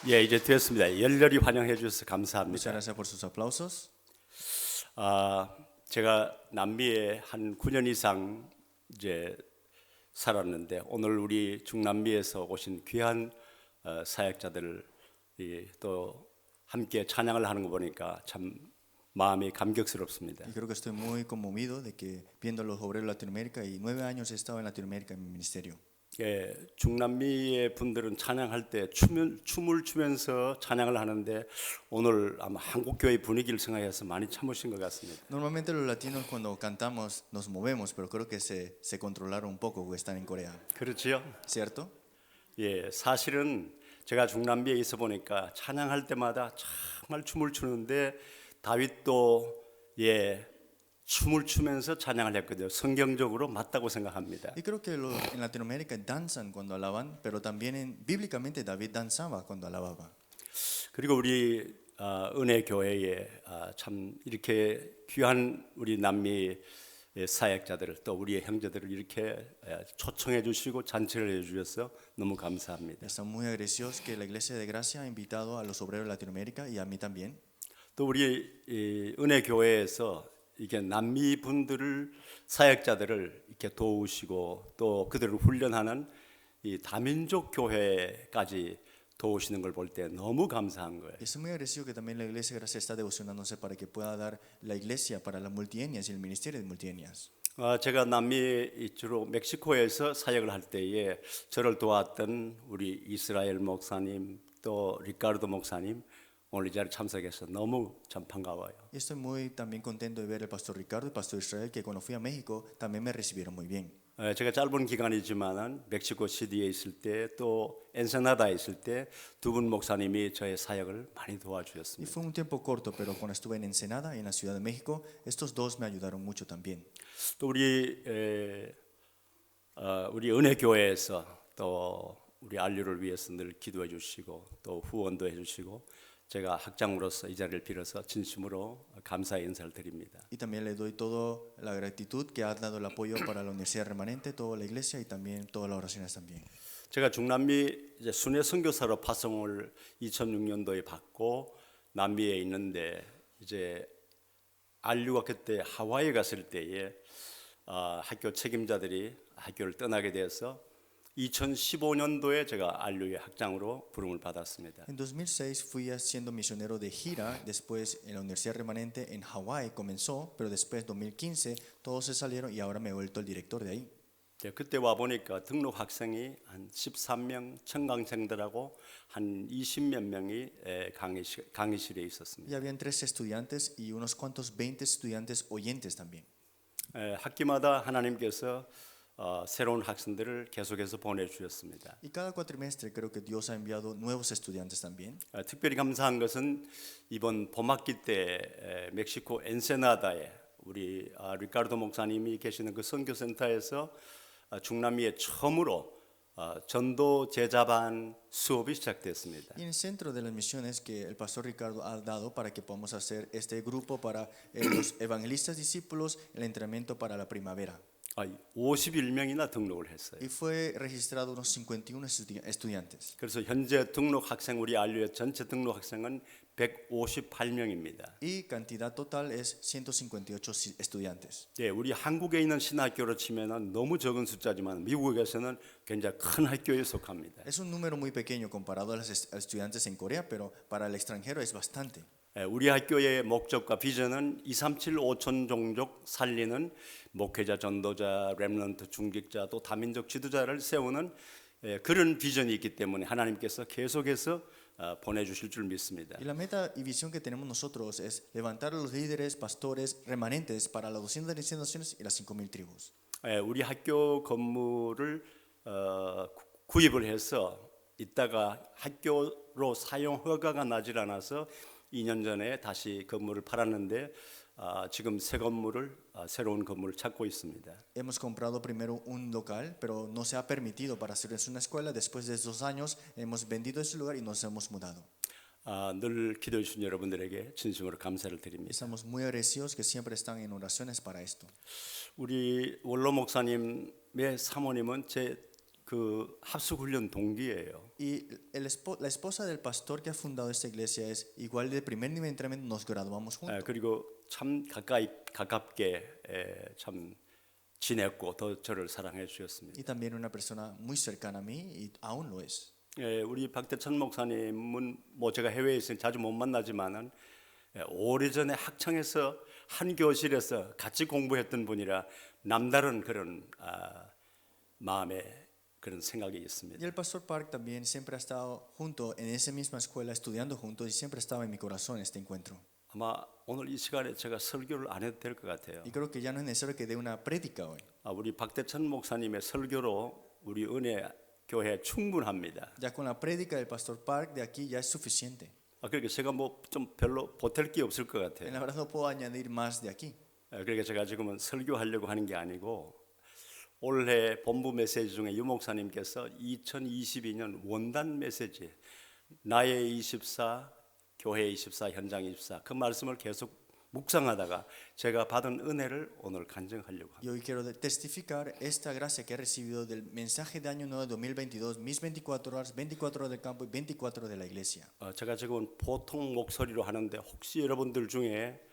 예, 이제 됐습니다. 열렬히 환영해 주셔서 Muchas 감사합니다. gracias por sus aplausos. 제가 남미에 한 9년 이상 이제 살았는데 오늘 우리 중남미에서 오신 귀한 사역자들 또 함께 찬양을 하는 거 보니까 참 마음이 감격스럽습니다. Y creo que estoy muy conmovido de que viendo a los obreros de Latinoamérica y 9 años he estado en Latinoamérica en mi ministerio. 예, 중남미의 분들은 찬양할 때 춤을 추면서 찬양을 하는데 오늘 아마 한국 교회 분위기를 생각해서 많이 참으신 것 같습니다. Normalmente los latinos cuando cantamos nos movemos, pero creo que se controlaron un poco porque están en Corea, 그렇지요? ¿cierto? 예, 사실은 제가 중남미에 있어 보니까 찬양할 때마다 정말 춤을 추는데 다윗도 춤을 추면서 찬양을 했거든요. 성경적으로 맞다고 생각합니다. Y creo que en Latinoamérica danzan cuando alaban, pero también bíblicamente David danzaba cuando alababa. 그리고 우리 은혜 교회에 참 이렇게 귀한 우리 남미 사역자들을 또 우리의 형제들을 이렇게 초청해 주시고 잔치를 해 주셔서 너무 감사합니다. Estamos muy agradecidos que la Iglesia de Gracia ha invitado a los obreros de Latinoamérica y a mí también. 또 우리 이 은혜 교회에서 이게 남미 분들을 사역자들을 이렇게 도우시고 또 그들을 훈련하는 이 다민족 교회까지 도우시는 걸 볼 때 너무 감사한 거예요. Y estoy muy agradecido que también la Iglesia de Gracia está devocionándose para que pueda dar la iglesia para las multietnias y el ministerio de multietnias. 제가 남미 주로 멕시코에서 사역을 할 때에 저를 도왔던 우리 이스라엘 목사님 또 리카르도 목사님 오늘 이 자리에 참석해서 너무 참 반가워요. Y estoy muy también contento de ver al pastor Ricardo y el pastor Israel que cuando fui a México también me recibieron muy bien. 제가 짧은 기간이지만은 멕시코 시티에 있을 때 또 엔세나다에 있을 때 두 분 목사님이 저의 사역을 많이 Y 도와주셨습니다. fue un tiempo corto, pero cuando estuve en Ensenada y en la Ciudad de México, estos dos me ayudaron mucho también. 또 우리 은혜 교회에서 또 우리 안류를 위해서 늘 기도해 주시고 또 후원도 해 주시고 제가 학장으로서 이 자리를 빌어서 진심으로 감사의 인사를 드립니다. Y también le doy toda la gratitud que ha dado el apoyo para la Universidad Remanente, toda la iglesia y también todas las oraciones también. 제가 중남미 이제 순회 선교사로 파송을 2006년도에 받고 남미에 있는데 이제 안류가 그때 하와이에 갔을 때에 학교 책임자들이 학교를 떠나게 돼서 2015년도에 제가 안류의 학장으로 부름을 받았습니다. En 2006 fui siendo misionero de gira, después en la Universidad Remanente en Hawái comenzó, pero después 2015 todos se salieron y ahora me he vuelto el director de ahí. 그때 와 보니까 등록 학생이 한 13명, 청강생들하고 한 20몇 명이 강의실에 있었습니다. Y habían 13 estudiantes y unos cuantos 20 estudiantes oyentes también. 학기마다 하나님께서 새로운 학생들을 계속해서 보내주셨습니다. Y cada cuatrimestre creo que Dios ha enviado nuevos estudiantes también. 특별히 감사한 것은 이번 봄학기 때 멕시코 엔세나다에 우리 리카르도 목사님이 계시는 그 선교센터에서 중남미에 처음으로 전도 제자반 수업이 시작됐습니다. Y en el centro de las misiones que el pastor Ricardo ha dado para que podamos hacer este grupo para los evangelistas discípulos, el entrenamiento para la primavera. 51명이나 등록을 했어요. Y fue registrado unos 51 estudiantes. 그래서 현재 등록 학생 우리 안류의 전체 등록 학생은 158명입니다. Y cantidad total es 158 estudiantes. 예, 우리 한국에 있는 신학교로 치면은 너무 적은 숫자지만 미국에서는 굉장히 큰 학교에 속합니다. Es un número muy pequeño comparado a los estudiantes en Corea, pero para el extranjero es bastante. 우리 학교의 목적과 비전은 237 5천 종족 살리는 목회자, 전도자, 렘넌트, 중직자 또 다민족 지도자를 세우는 그런 비전이 있기 때문에 하나님께서 계속해서 보내주실 줄 믿습니다. Y la meta y visión que tenemos nosotros es levantar a los líderes, pastores, remanentes para las 210 naciones y las 5,000 tribus. 우리 학교 건물을 구입을 해서 있다가 학교로 사용 허가가 나질 않아서 2년 전에 다시 건물을 팔았는데 지금 새 건물을 새로운 건물을 찾고 있습니다. Hemos comprado primero un local, pero no se ha permitido para hacer una escuela. Después de 2 años hemos vendido ese lugar y nos hemos mudado. 늘 기도해 주신 여러분들에게 진심으로 감사를 드립니다. Estamos muy agradecidos que siempre están en oraciones para esto. 우리 원로 목사님의 사모님은 제 그 합숙 훈련 동기예요. Y la esposa del pastor que ha fundado esta iglesia es igual de primer nivel de entrenamiento, nos graduamos juntos. 그리고 참 가깝게 참 지냈고 더 저를 사랑해 주셨습니다. Y también una persona muy cercana a mí y aún lo es. 우리 박대천 목사님은 뭐 제가 해외에 있으니 자주 못 만나지만은 오래전에 학창에서 한 교실에서 같이 공부했던 분이라 남다른 그런 마음에 그런 생각이 있습니다. Y el pastor Park también siempre ha estado junto en esa misma escuela estudiando juntos y siempre estaba en mi corazón este encuentro. 아마 오늘 이 시간에 제가 설교를 안 해도 될 것 같아요. Y creo que ya no es necesario que dé una prédica hoy. 우리 박대천 목사님의 설교로 우리 은혜 교회 충분합니다. Ya con la prédica del pastor Park de aquí ya es suficiente. 그러니까 제가 뭐 좀 별로 보탤 게 없을 것 En 같아요. la verdad no puedo añadir más de aquí. 그러니까 제가 지금은 설교하려고 하는 게 아니고 올해 본부 메시지 중에 유 목사님께서 2022년 원단 메시지 나의 24, 교회 24, 현장 24 그 말씀을 계속 묵상하다가 제가 받은 은혜를 오늘 간증하려고 합니다. Y hoy quiero testificar esta gracia que he recibido del mensaje de Año Nuevo 2022, mis 24 horas, 24 horas del campo y 24 horas de la iglesia. 제가 지금 보통 목소리로 하는데 혹시 여러분들 중에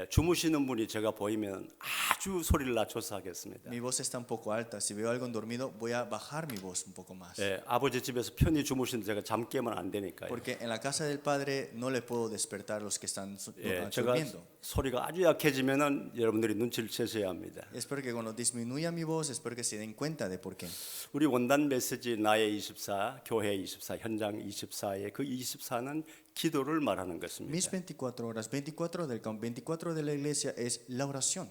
주무시는 분이 제가 보이면 아주 소리를 낮춰서 하겠습니다. Mi voz está un poco alta. Si veo algo dormido, voy a bajar mi voz un poco más. 아버지 집에서 편히 주무시는데 제가 잠 깨면 안 되니까요. Porque en la casa del Padre no le puedo despertar a los que están 제가 durmiendo. 소리가 아주 약해지면은 여러분들이 눈치를 채셔야 합니다. Espero que cuando disminuya mi voz, espero que se den cuenta de por qué. 우리 원단 메시지 나의 24, 교회 24, 현장 24의 그 24는 기도를 말하는 것입니다. Mis 24 horas, 24 del campo, 24 de la iglesia es la oración.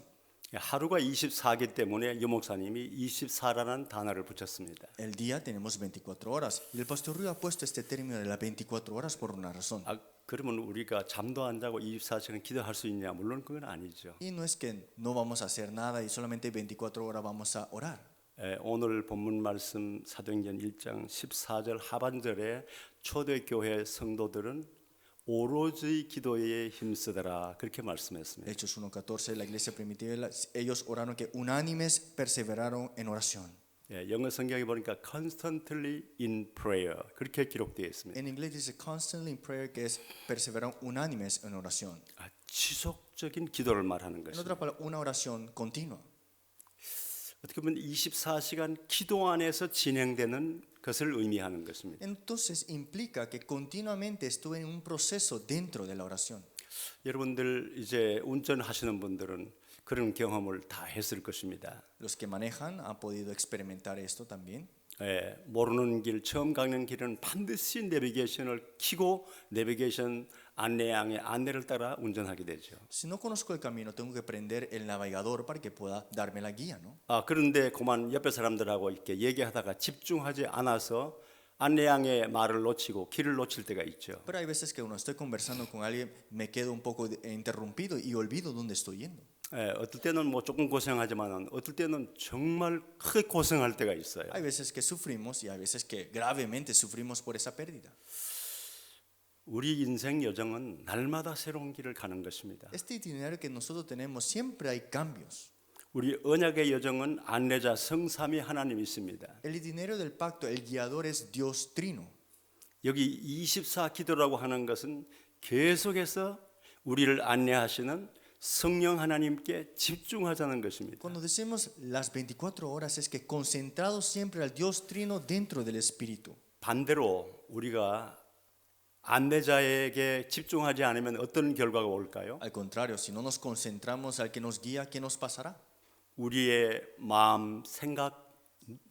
하루가 24기 때문에 유 목사님이 24라는 단어를 붙였습니다. El día tenemos 24 horas. Y el pastor Rui ha puesto este término de las 24 horas por una razón. 그러면 우리가 잠도 안 자고 24시간 기도할 수 있냐? 물론 그건 아니죠. Y no es que no vamos a hacer nada y solamente 24 horas vamos a orar. 오늘 본문 말씀 사도행전 1장 14절 하반절에 초대교회 성도들은 오로지 기도에 힘쓰더라 그렇게 말씀했습니다. Hechos 1:14, la iglesia primitiva, ellos oraron que unánimes perseveraron en oración. 영어 성경에 보니까 constantly in prayer 그렇게 기록되어 있습니다. En inglés dice constantly in prayer, que es perseveraron unánimes en oración. 지속적인 기도를 말하는 En 것입니다. otra palabra, una oración continua. 어떻게 보면 24시간 기도 안에서 진행되는 것을 의미하는 것입니다. Entonces implica que continuamente estuve en un proceso dentro de la oración. 여러분들 이제 운전하시는 분들은 그런 경험을 다 했을 것입니다. Los que manejan han podido experimentar esto también. 모르는 길, 처음 가는 길은 반드시 내비게이션을 켜고 내비게이션 안내양의 안내를 따라 운전하게 되죠. Si no conozco el camino, tengo que prender el navegador para que pueda darme la guía, ¿no? 그런데 그만 옆에 사람들하고 이렇게 얘기하다가 집중하지 않아서 안내양의 말을 놓치고 길을 놓칠 때가 있죠. Pero hay veces que cuando estoy conversando con alguien me quedo un poco interrumpido y olvido dónde estoy yendo. 어떨 때는 뭐 조금 고생하지만 어떨 때는 정말 크게 고생할 때가 있어요. Hay veces que sufrimos y hay veces que gravemente sufrimos por esa pérdida. 우리 인생 여정은 날마다 새로운 길을 가는 것입니다. Este itinerario que nosotros tenemos siempre hay cambios. 우리 언약의 여정은 안내자 성삼위 하나님이 있습니다. El itinerario del pacto, el guiador es Dios Trino. 여기 24 기도라고 하는 것은 계속해서 우리를 안내하시는 성령 하나님께 집중하자는 것입니다. Cuando decimos las 24 horas es que concentrados siempre al Dios Trino dentro del Espíritu. 반대로 우리가 안내자에게 집중하지 않으면 어떤 결과가 올까요? Al contrario, si no nos concentramos al que nos guía, ¿qué nos pasará? 우리의 마음, 생각,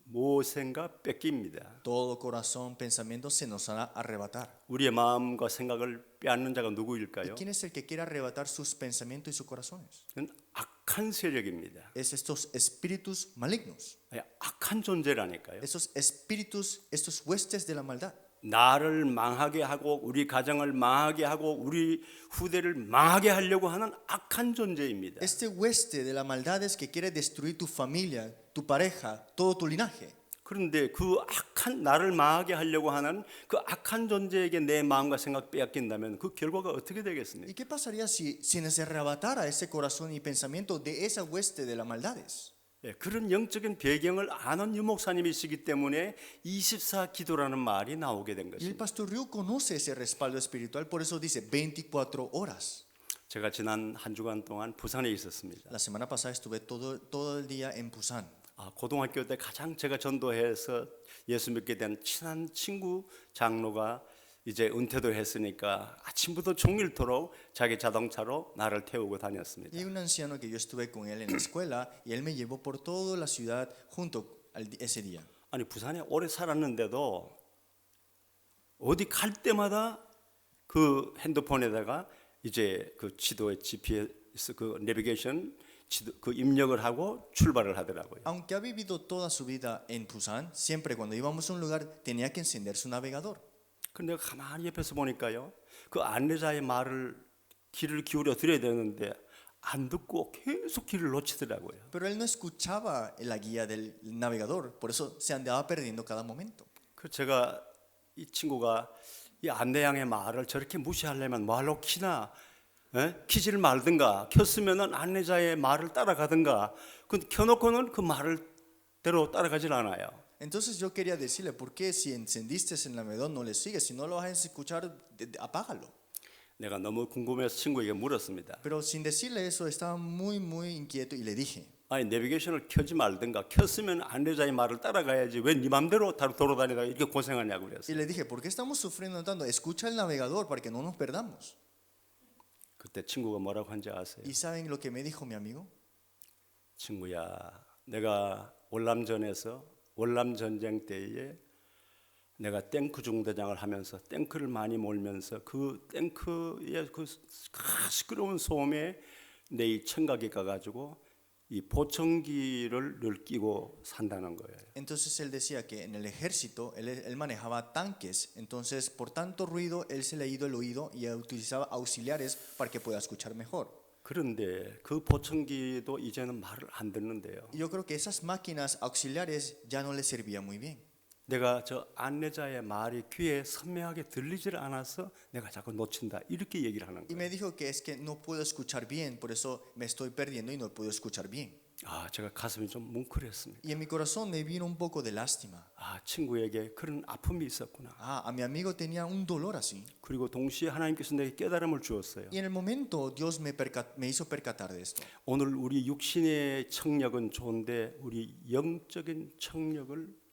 무엇인가 뺏깁니다. Todo corazón, pensamiento se nos hará arrebatar. 우리의 마음과 생각을 빼앗는 자가 ¿Y 누구일까요? quién es el que quiere arrebatar sus pensamientos y sus corazones? 그건 악한 세력입니다. Es estos espíritus malignos. 악한 존재라니까요. Esos espíritus, estos huestes de la maldad. 나를 망하게 하고 우리 가정을 망하게 하고 우리 후대를 망하게 하려고 하는 악한 존재입니다. Este hueste de la maldad es que quiere destruir tu familia, tu pareja, todo tu linaje. 그런데 그 악한 나를 망하게 하려고 하는 그 악한 존재에게 내 마음과 생각 빼앗긴다면 그 결과가 어떻게 되겠습니까? ¿Y qué pasaría si nos arrebatara ese corazón y pensamiento de esa hueste de las maldades? 예, 그런 영적인 배경을 아는 유목사님이시기 때문에 24 기도라는 말이 나오게 된 Y el 것입니다. pastor Ryu conoce ese respaldo espiritual, por eso dice 24 horas. 제가 지난 한 주간 동안 부산에 있었습니다. La semana pasada estuve todo el día en Busan. 고등학교 때 가장 제가 전도해서 예수 믿게 된 친한 친구 장로가 이제 은퇴도 했으니까 아침부터 종일토록 자기 자동차로 나를 태우고 다녔습니다. Y hay un anciano que yo estuve con él en la escuela y él me llevó por toda la ciudad junto ese día. 아니 부산에 오래 살았는데도 어디 갈 때마다 그 핸드폰에다가 이제 그 지도의 GPS 그 내비게이션 지도 그 입력을 하고 출발을 하더라고요. Aunque ha vivido toda su vida en Busan, siempre cuando íbamos a un lugar tenía que encender su navegador. 근데 내가 가만히 옆에서 보니까요, 그 안내자의 말을 귀를 기울여 드려야 되는데 안 듣고 계속 길을 놓치더라고요. Pero él no escuchaba la guía del navegador, por eso se andaba perdiendo cada momento. 그 제가 이 친구가 이 안내양의 말을 저렇게 무시하려면 뭐하러 키나? 키지를 말든가 켰으면은 안내자의 말을 따라가든가. 그 켜놓고는 그 말을대로 따라가질 않아요. Entonces yo quería decirle, ¿por qué si encendiste el navegador no le sigues? Si no lo vas a escuchar, apágalo. 내가 너무 궁금해서 친구에게 물었습니다. Pero sin decirle eso, estaba muy inquieto y le dije, 아니 내비게이션을 켜지 말든가 켰으면 안내자의 말을 따라가야지 왜 네 맘대로 돌아다니다가 이렇게 고생하냐고 y 그랬어요. le dije, ¿por qué estamos sufriendo tanto? Escucha el navegador para que no nos perdamos. 그때 친구가 뭐라고 한지 아세요? ¿Y saben lo que me dijo mi amigo? 친구야, 내가 월남 전쟁 때에 내가 탱크 중대장을 하면서 탱크를 많이 몰면서 그 탱크의 그 시끄러운 소음에 내 이 청각이 가가지고 이 보청기를 늘 끼고 산다는 거예요. Entonces él decía que en el ejército él manejaba tanques, entonces por tanto ruido él se le ha ido el oído y utilizaba auxiliares para que pueda escuchar mejor. 그런데 그 보청기도 이제는 말을 안 듣는데요. Y yo creo que esas máquinas auxiliares ya no le servían muy bien. 내가 저 안내자의 말이 귀에 선명하게 들리질 않아서 내가 자꾸 놓친다 이렇게 얘기를 하는 Y 거예요. me dijo que es que no puedo escuchar bien, por eso me estoy perdiendo y no puedo escuchar bien. 제가 가슴이 좀 뭉클했습니다. Y en mi corazón me vino un poco de lástima. 친구에게 그런 아픔이 있었구나. A mi amigo tenía un dolor así. 그리고 동시에 하나님께서 내게 깨달음을 주었어요. Y en el momento Dios me hizo percatar de esto. 오늘 우리 육신의 청력은 좋은데 우리 영적인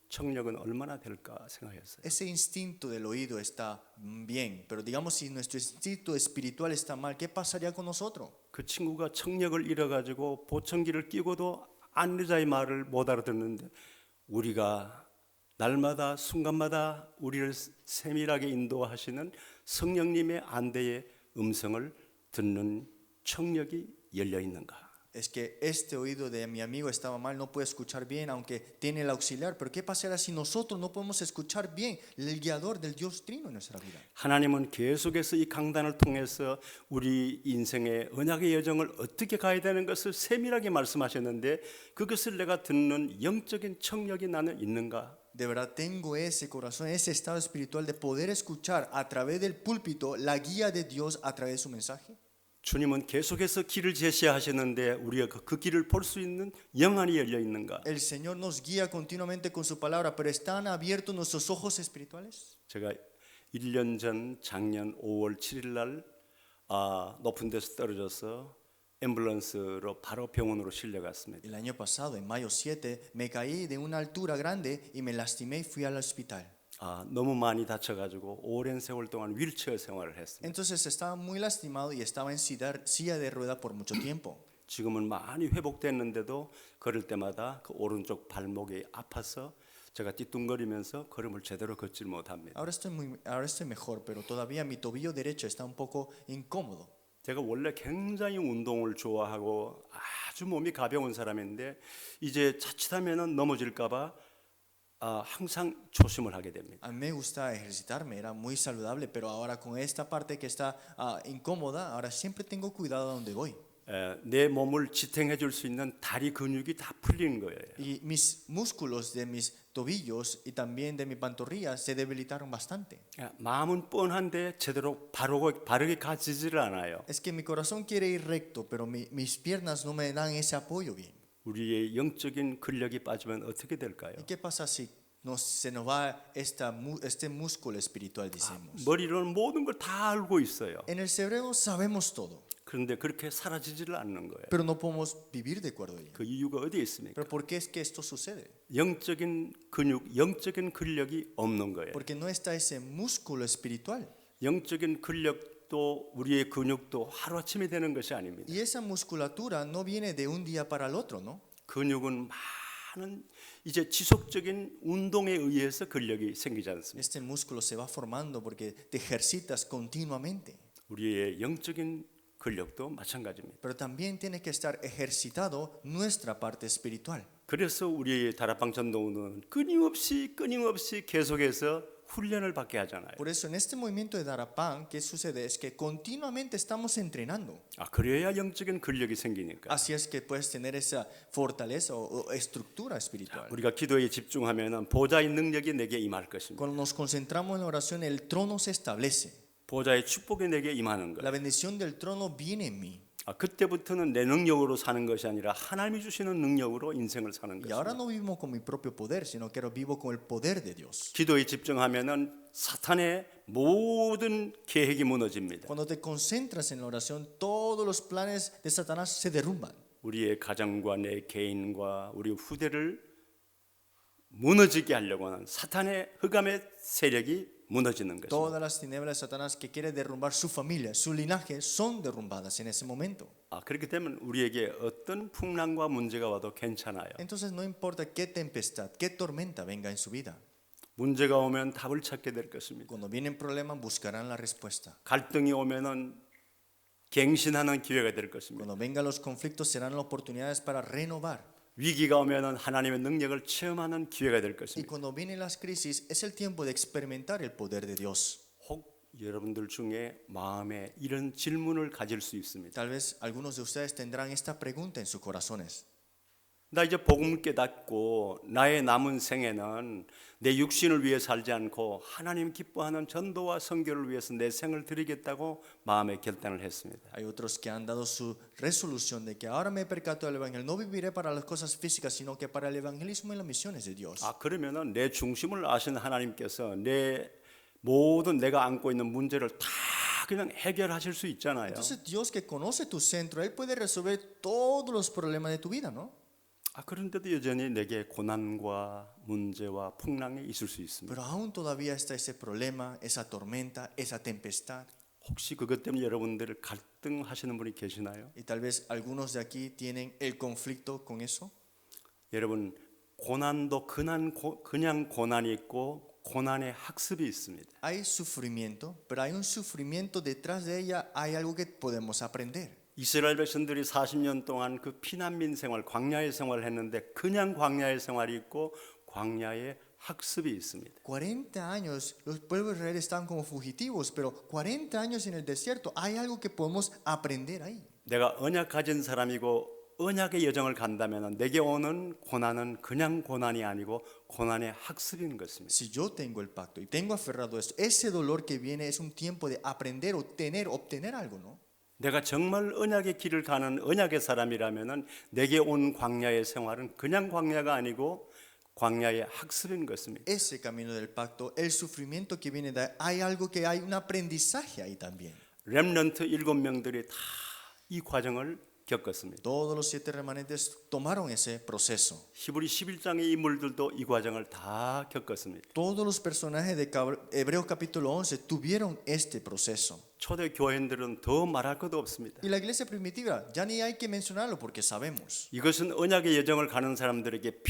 청력은 얼마나 될까 생각했어요. Ese instinto del oído está bien, pero digamos si nuestro instinto espiritual está mal, ¿qué pasaría con nosotros? 그 친구가 청력을 잃어가지고 보청기를 끼고도 안내자의 말을 못 알아듣는데 우리가 날마다 순간마다 우리를 세밀하게 인도하시는 성령님의 안대의 음성을 듣는 청력이 열려 있는가? Es que este oído de mi amigo estaba mal, no puede escuchar bien, aunque tiene el auxiliar. Pero ¿qué pasará si nosotros no podemos escuchar bien el guiador del Dios Trino en nuestra vida? 하나님은 계속해서 이 강단을 통해서 우리 인생의 언약의 여정을 어떻게 가야 되는 것을 세밀하게 말씀하셨는데 그것을 내가 듣는 영적인 청력이 나는 있는가? De verdad tengo ese corazón, ese estado espiritual de poder escuchar a través del púlpito la guía de Dios a través de su mensaje. 주님은 계속해서 길을 제시하셨는데 우리가 그 길을 볼 수 있는 영안이 열려 있는가? El Señor nos guía continuamente con su palabra, pero ¿están abiertos nuestros ojos espirituales? 제가 1년 전 작년 5월 7일 날 높은 데서 떨어져서 앰뷸런스로 바로 병원으로 실려갔습니다. El año pasado, en mayo 7, me caí de una altura grande y me lastimé y fui al hospital. 너무 많이 다쳐가지고 오랜 세월 동안 휠체어 생활을 했습니다. Entonces estaba muy lastimado y estaba en silla de rueda por mucho tiempo. 지금은 많이 회복됐는데도 걸을 때마다 그 오른쪽 발목이 아파서 제가 띠뚱거리면서 걸음을 제대로 걷질 못합니다. Ahora estoy mejor, pero todavía mi tobillo derecho está un poco incómodo. 제가 원래 굉장히 운동을 좋아하고 아주 몸이 가벼운 사람인데 이제 자칫하면은 넘어질까봐 항상 조심을 하게 됩니다. A mí me gusta ejercitarme, era muy saludable, pero ahora con esta parte que está incómoda, ahora siempre tengo cuidado a donde voy. 내 몸을 지탱해 줄 수 있는 다리 근육이 다 풀리는 거예요. Y mis músculos de mis tobillos y también de mi pantorrilla se debilitaron bastante. 마음은 뻔한데 제대로 바르게 가지지를 않아요. Es que mi corazón quiere ir recto, pero mis piernas no me dan ese apoyo bien. 우리의 영적인 근력이 빠지면 어떻게 될까요? ¿Y qué pasa si se nos va este músculo espiritual, decimos? 머리로는 모든 걸 다 알고 있어요. En el cerebro sabemos todo, 그런데 그렇게 사라지지를 않는 거예요. pero no podemos vivir de acuerdo a ello. 그 이유가 어디에 있습니까? ¿Pero por qué es que esto sucede? 영적인 근육, 영적인 근력이 없는 거예요. Porque no está ese músculo espiritual. 영적인 근력도 우리의 근육도 하루아침에 되는 것이 아닙니다. Y esa musculatura no viene de un día para el otro, ¿no? 근육은 많은 이제 지속적인 운동에 의해서 근력이 생기지 않습니다. Este músculo se va formando porque te ejercitas continuamente. 우리의 영적인 근력도 마찬가지입니다. Pero también tiene que estar ejercitado nuestra parte espiritual. 그래서 우리의 다락방 전도는 끊임없이 계속해서 훈련을 받게 하잖아요. Por eso en este movimiento de Darapán, ¿qué sucede? Es que continuamente estamos entrenando. 그래야 영적인 근력이 생기니까. Así es que puedes tener esa fortaleza o estructura espiritual. 우리가 기도에 집중하면은 보좌의 능력이 내게 임할 것입니다. Cuando nos concentramos en la oración, el trono se establece. 보좌의 축복이 내게 임하는 La 거예요. bendición del trono viene en mí. 그때부터는 내 능력으로 사는 것이 아니라 하나님이 주시는 능력으로 인생을 사는 Y ahora 것입니다. no vivimos con mi propio poder, sino que ahora vivo con el poder de Dios. 기도에 집중하면은 사탄의 모든 계획이 무너집니다. Cuando te concentras en la oración, todos los planes de Satanás se derrumban. 우리의 가정과 내 개인과 우리 후대를 무너지게 하려고 하는 사탄의 흑암의 세력이 무너지는 것입니다. Todas las tinieblas de Satanás que quiere derrumbar su familia, su linaje, son derrumbadas en ese momento. 그렇기 때문에 우리에게 어떤 풍랑과 문제가 와도 괜찮아요. Entonces no importa qué tempestad, qué tormenta venga en su vida. 문제가 오면 답을 찾게 될 것입니다. Cuando vienen problemas, buscarán la respuesta. 갈등이 오면은 갱신하는 기회가 될 것입니다. Cuando vengan los conflictos, serán las oportunidades para renovar. 위기가 오면은 하나님의 능력을 체험하는 기회가 될 Y 것입니다. cuando vienen las crisis, es el tiempo de experimentar el poder de Dios. 혹 여러분들 중에 마음에 이런 질문을 가질 수 있습니다. Tal vez algunos de ustedes tendrán esta pregunta en sus corazones. 나 이제 복음을 깨닫고 나의 남은 생애는 내 육신을 위해 살지 않고 하나님 기뻐하는 전도와 선교를 위해서 내 생을 드리겠다고 마음에 결단을 했습니다. Hay otros que han dado su resolución de que ahora me percato del evangelio, no viviré para las cosas físicas, sino que para el evangelismo y las misiones de Dios. 그러면은 내 중심을 아시는 하나님께서 내 모든 내가 안고 있는 문제를 다 그냥 해결하실 수 있잖아요. Entonces Dios que conoce tu centro, Él puede resolver todos los problemas de tu vida, ¿no? 그런데도 여전히 내게 고난과 문제와 풍랑이 있을 수 있습니다. Pero aún todavía está ese problema, esa tormenta, esa tempestad. 혹시 그것 때문에 여러분들 갈등하시는 분이 계시나요? Y tal vez algunos de aquí tienen el conflicto con eso. 여러분 고난도 그냥 고난이 있고 고난의 학습이 있습니다. Hay sufrimiento, pero hay un sufrimiento detrás de ella, hay algo que podemos aprender. 이스라엘 백성들이 40년 동안 그 피난민 생활, 광야의 생활을 했는데 그냥 광야의 생활이 있고 광야의 학습이 있습니다. 40 años los pueblos de Israel estaban como fugitivos, pero 40 años en el desierto, hay algo que podemos aprender ahí. 내가 언약 가진 사람이고 언약의 여정을 간다면 내게 오는 고난은 그냥 고난이 아니고 고난의 학습인 것입니다. Si yo tengo el pacto y tengo aferrado esto, ese dolor que viene es un tiempo de aprender, obtener algo, ¿no? 내가 정말 언약의 길을 가는 언약의 사람이라면은 내게 온 광야의 생활은 그냥 광야가 아니고 광야의 학습인 것입니다. Ese camino del pacto, el sufrimiento que viene de ahí, hay algo que hay un aprendizaje ahí también. 렘넌트 7명들이 다 이 과정을 겪었습니다. Todos los 7 remanentes tomaron ese proceso. 히브리 11장의 인물들도 이 과정을 다 겪었습니다. Todos los personajes de Hebreos capítulo 11 tuvieron este proceso. 초대 교회인들은 더 말할 것도 없습니다. Y la iglesia primitiva, ya ni hay que mencionarlo porque sabemos. 이것은 언약의 여정을 가는 사람들에게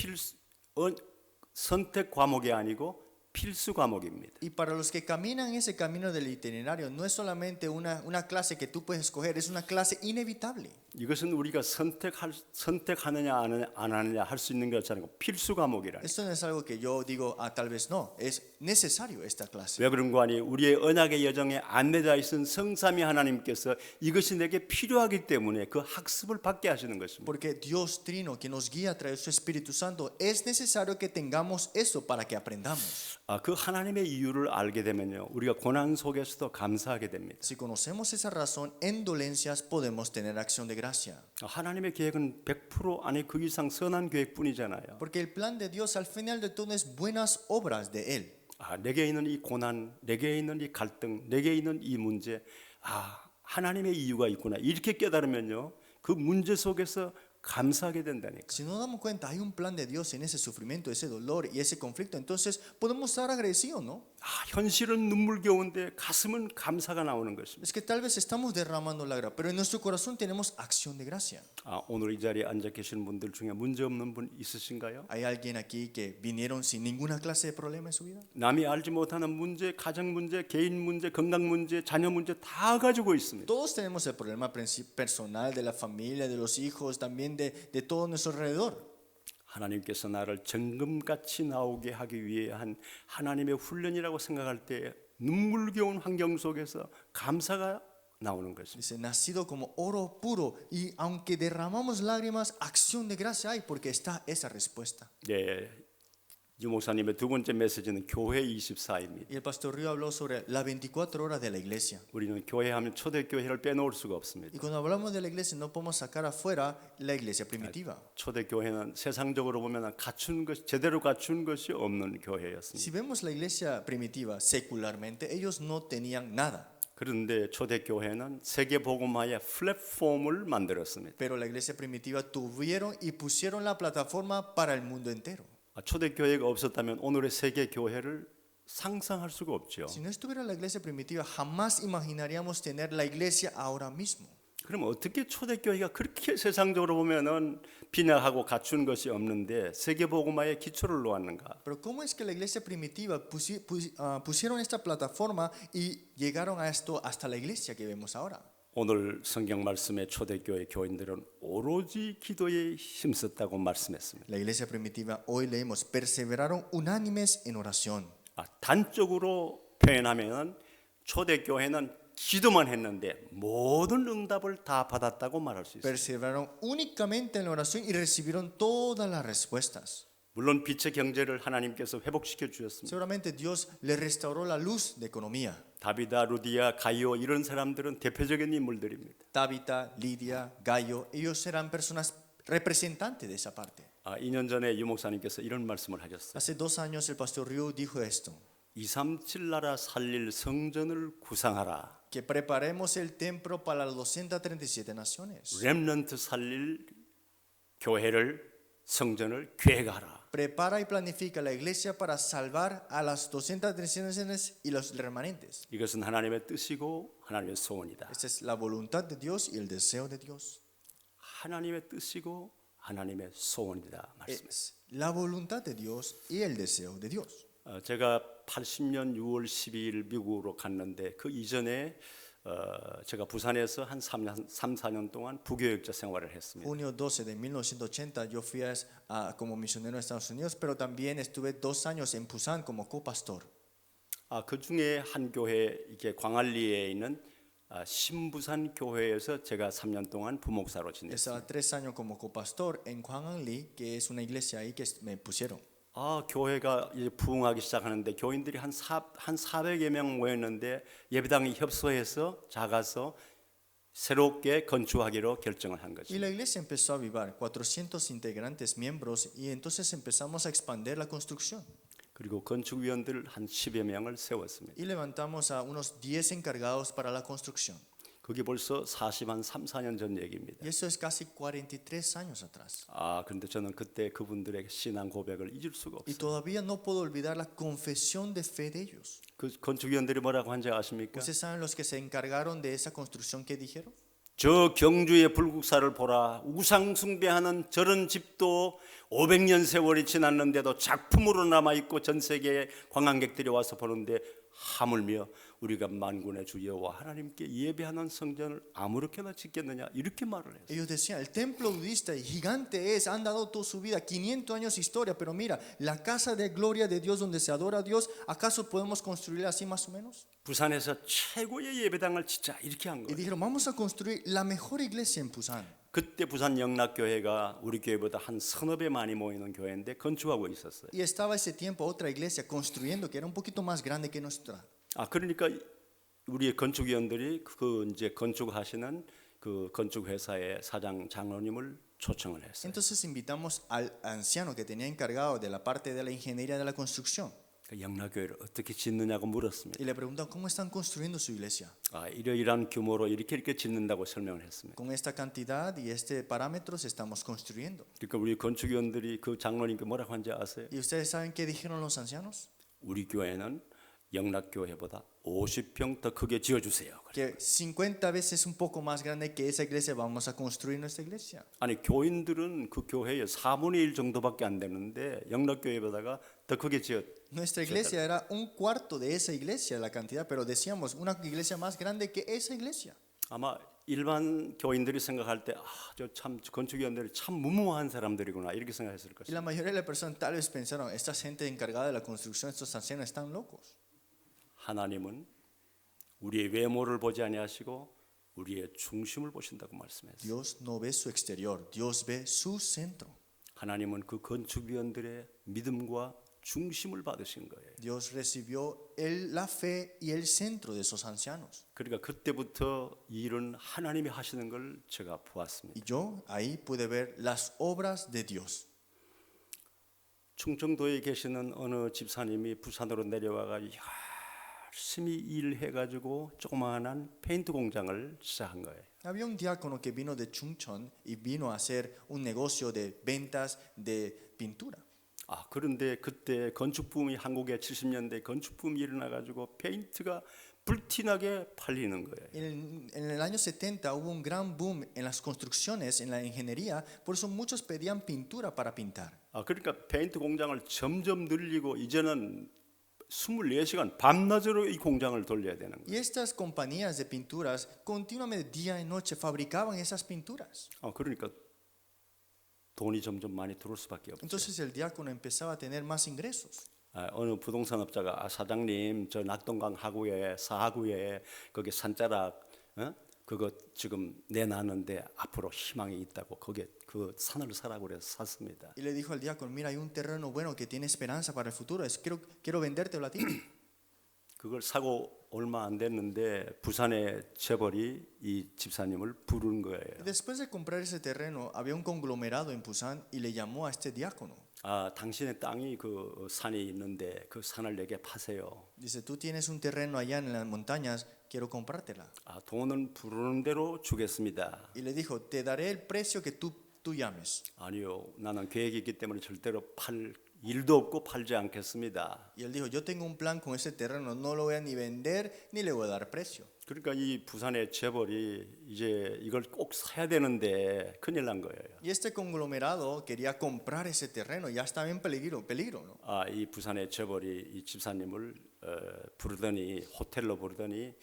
선택 과목이 아니고 필수 과목입니다. Y para los que caminan ese camino del itinerario, no es solamente una clase que tú puedes escoger, es una clase inevitable. 이것은 우리가 선택하느냐 안 하느냐 할 수 있는 것이 아니고 필수 과목이라. Esto no es algo que yo digo, tal vez no. necesario esta clase. 왜 그런 거 아니? 우리의 언약의 여정에 안내자 있은 성삼위 하나님께서 이것이 내게 필요하기 때문에 그 학습을 받게 하시는 것입니다. Porque Dios Trino que nos guía a través de su Espíritu Santo, es necesario que tengamos eso para que aprendamos. 그 하나님의 이유를 알게 되면요, 우리가 고난 속에서도 감사하게 됩니다. Si conocemos esa razón, en dolencias podemos tener acción de gracia. 하나님의 계획은 100% 아니 그 이상 선한 계획뿐이잖아요. Porque el plan de Dios al final de todo es buenas obras de Él. 내게 있는 이 고난, 내게 있는 이 갈등, 내게 있는 이 문제, 하나님의 이유가 있구나. 이렇게 깨달으면요, 그 문제 속에서 감사하게 된다니까. Si nos damos cuenta, hay un plan de Dios en ese sufrimiento, ese dolor y ese conflicto, entonces podemos estar agradecidos, ¿no? 현실은 눈물겨운데 가슴은 감사가 나오는 것입니다. Es que tal vez estamos derramando lágrimas, pero en nuestro corazón tenemos acción de gracia. 오늘 이 자리에 앉아 계신 분들 중에 문제 없는 분 있으신가요? ¿Hay alguien aquí que vinieron sin ninguna clase de problema en su vida? 남이 알지 못하는 문제, 가정 문제, 개인 문제, 건강 문제, 자녀 문제 다 가지고 있습니다. Todos tenemos el problema personal de la familia, de los hijos, también de todo nuestro alrededor. 하나님께서 나를 정금같이 나오게 하기 위해 한 하나님의 훈련이라고 생각할 때 눈물겨운 환경 속에서 감사가 나오는 것입니다. Dice, nacido como oro puro, y aunque derramamos lágrimas, acción de gracia hay, porque está esa respuesta. 유 목사님의 두 번째 메시지는 교회 24입니다. Y el pastor Río habló sobre las 24 horas de la iglesia. 우리는 교회하면 초대교회를 빼놓을 수가 없습니다. Y cuando hablamos de la iglesia no podemos sacar afuera la iglesia primitiva. 초대교회는 세상적으로 보면 갖춘 것, 제대로 갖춘 것이 없는 교회였습니다. Si vemos la iglesia primitiva secularmente, ellos no tenían nada. 그런데 초대교회는 세계복음화의 플랫폼을 만들었습니다. Pero la iglesia primitiva tuvieron y pusieron la plataforma para el mundo entero. 초대교회가 없었다면 오늘의 세계 교회를 상상할 수가 없죠. Si no estuviera la iglesia primitiva, jamás imaginaríamos tener la iglesia ahora mismo. 그럼 어떻게 초대교회가 그렇게 세상적으로 보면은 빈약하고 갖춘 것이 없는데 세계복음화의 기초를 놓았는가? Pero ¿cómo es que la iglesia primitiva pusieron esta plataforma y llegaron a esto hasta la iglesia que vemos ahora? 오늘 성경 말씀의 초대교회 교인들은 오로지 기도에 힘썼다고 말씀했습니다. La iglesia primitiva, hoy leemos, perseveraron unánimes en oración. 단적으로 표현하면 초대교회는 기도만 했는데 모든 응답을 다 받았다고 말할 수 있습니다. Perseveraron únicamente en la oración y recibieron todas las respuestas. 물론 빛의 경제를 하나님께서 회복시켜 주셨습니다. Seguramente Dios le restauró la luz de economía. 다비다, 루디아, 가이오 이런 사람들은 대표적인 인물들입니다. Tabita, Lidia, Gallo, ellos eran personas representantes de esa parte. 2년 전에 유 목사님께서 이런 말씀을 하셨어요. Hace 2 años el pastor Ryu dijo esto, 237 나라 살릴 성전을 구상하라. que preparemos el templo para las 237 naciones. 렘넌트 살릴 교회를 성전을 계획하라. Prepara y planifica la iglesia para salvar a las 237 naciones y los remanentes. 이것은 하나님의 뜻이고 하나님의 소원이다. Esta es la voluntad de Dios y el deseo de Dios. 하나님의 뜻이고 하나님의 소원이다 말씀입니다. Es la voluntad de Dios y el deseo de Dios. 제가 80년 6월 12일 미국으로 갔는데 그 이전에 제가 부산에서 한 3, 4년 동안 부교역자 생활을 했습니다. Junio 12 de 1980 yo fui como misionero a Estados Unidos, pero también estuve 2 años en Busan como copastor. 그 중에 한 교회 이게 광안리에 있는 신부산 교회에서 제가 3년 동안 부목사로 지냈습니다. Estaba 3 años como copastor en Huanganli, que es una iglesia ahí que me pusieron. 교회가 이제 부흥하기 시작하는데 교인들이 한 400여 명 모였는데 예배당이 협소해서 작아서 새롭게 건축하기로 결정을 한 거죠. Y la iglesia empezó a avivar, 400 integrantes, miembros, y entonces empezamos a expandir la construcción. 그리고 건축위원들 한 10여 명을 세웠습니다. Y levantamos a unos 10 encargados para la construcción. 그게 벌써 40한 3, 4년 전 얘기입니다. Y eso es casi 43 años atrás. 그런데 저는 그때 그분들의 신앙 고백을 잊을 수가 Y 없어요. todavía no puedo olvidar la confesión de fe de ellos. 그 건축위원들이 뭐라고 한지 아십니까? ¿Ustedes saben los que se encargaron de esa construcción que dijeron? 저 경주의 불국사를 보라. 우상 숭배하는 저런 집도 500년 세월이 지났는데도 작품으로 남아 있고 전 세계의 관광객들이 와서 보는데 하물며 우리가 만군의 주 여호와 하나님께 예배하는 성전을 아무렇게나 짓겠느냐 이렇게 말을 했어요. Ellos decían, el templo budista gigante es, han dado toda su vida, 500 años de historia, pero mira, la casa de gloria de Dios donde se adora a Dios, ¿acaso podemos construir así más o menos? 부산에서 최고의 예배당을 짓자 이렇게 한 Y 거예요. dijeron, vamos a construir la mejor iglesia en Busan. 그때 부산 영락교회가 우리 교회보다 한 서너 배 많이 모이는 교회인데 건축하고 있었어요. Y estaba ese tiempo otra iglesia construyendo que era un poquito más grande que nuestra. 아 그러니까 우리의 건축위원들이 그 이제 건축하시는 그 건축 회사의 사장 장로님을 초청을 했어요. Entonces invitamos al anciano que tenía encargado de la parte de la ingeniería de la construcción 그 영락교회를 어떻게 짓느냐고 물었습니다. y le preguntan cómo están construyendo su iglesia. 아 이러이러한 규모로 이렇게 짓는다고 설명을 했습니다. Con esta cantidad y este parámetros estamos construyendo. 그러니까 우리 건축위원들이 그 장로님께 뭐라고 한지 아세요? ¿Y ustedes saben qué dijeron los ancianos? 우리 교회는 영락교회보다 50평 더 크게 지어주세요. Que 50 veces un poco más grande que esa iglesia vamos a construir nuestra iglesia. 아니 교인들은 그 교회의 4분의 1 정도밖에 안 되는데 영락교회보다가 더 크게 지었. Nuestra iglesia era un cuarto de esa iglesia la cantidad, pero decíamos una iglesia más grande que esa iglesia. 아마 일반 교인들이 생각할 때 저 참 건축위원들이 참 무모한 사람들이구나 이렇게 생각했을 Y 것입니다. la mayoría de las personas tal vez pensaron, esta gente encargada de la construcción, estos ancianos están locos. 하나님은 우리의 외모를 보지 아니하시고 우리의 중심을 보신다고 말씀했어요. Dios no ve su exterior, Dios ve su centro. 하나님은 그 건축위원들의 믿음과 중심을 받으신 거예요. Dios recibió la fe y el centro de esos ancianos. 그러니까 그때부터 이 일은 하나님이 하시는 걸 제가 보았습니다. Y yo ahí pude ver las obras de Dios. 충청도에 계시는 어느 집사님이 부산으로 내려와가 열심히 일해가지고 조그마한 페인트 공장을 시작한 거예요. Había un diácono que vino de Chungcheon y vino a hacer un negocio de ventas de pintura. 아 그런데 그때 건축 붐이 한국에 70년대 건축 붐이 일어나가지고 페인트가 불티나게 팔리는 거예요. En el año 70 hubo un gran boom en las construcciones, en la ingeniería, por eso muchos pedían pintura para pintar. 아 그러니까 페인트 공장을 점점 늘리고 이제는 24시간 밤낮으로 이 공장을 돌려야 되는 거예요. Y estas compañías de pinturas continuamente día y noche fabricaban esas pinturas. 그러니까 돈이 점점 많이 들어올 수밖에 없어요. Entonces el diácono empezaba a tener más ingresos. 어느 부동산업자가 사장님 저 낙동강 하구에 사하구에 거기 산자락 그거 지금 내놨는데 앞으로 희망이 있다고 거기에 그 산을 사라고 그래서 샀습니다. Y le dijo al diácono, mira, hay un terreno bueno que tiene esperanza para el futuro, quiero vendértelo a ti. 그걸 사고 얼마 안 됐는데 부산의 재벌이 이 집사님을 부른 거예요. Y después de comprar ese terreno, había un conglomerado en Busan y le llamó a este diácono. 당신의 땅이 그 산이 있는데 그 산을 내게 파세요. Dice, tú tienes un terreno allá en las montañas, quiero comprártela. 돈은 부르는 대로 주겠습니다. Y le dijo, te daré el precio que tú llames. 아니요, 나는 계획이 있기 때문에 절대로 팔 일도 없고 팔지 않겠습니다. Y él dijo, yo tengo un plan con ese terreno, no lo voy a ni vender ni le voy a dar precio. 그러니까 이 부산의 재벌이 이제 이걸 꼭 사야 되는데 큰일 난 거예요. Y este conglomerado quería comprar ese terreno, ya estaba en peligro, ¿no? 이 부산의 재벌이 이 집사님을 부르더니 호텔로 부르더니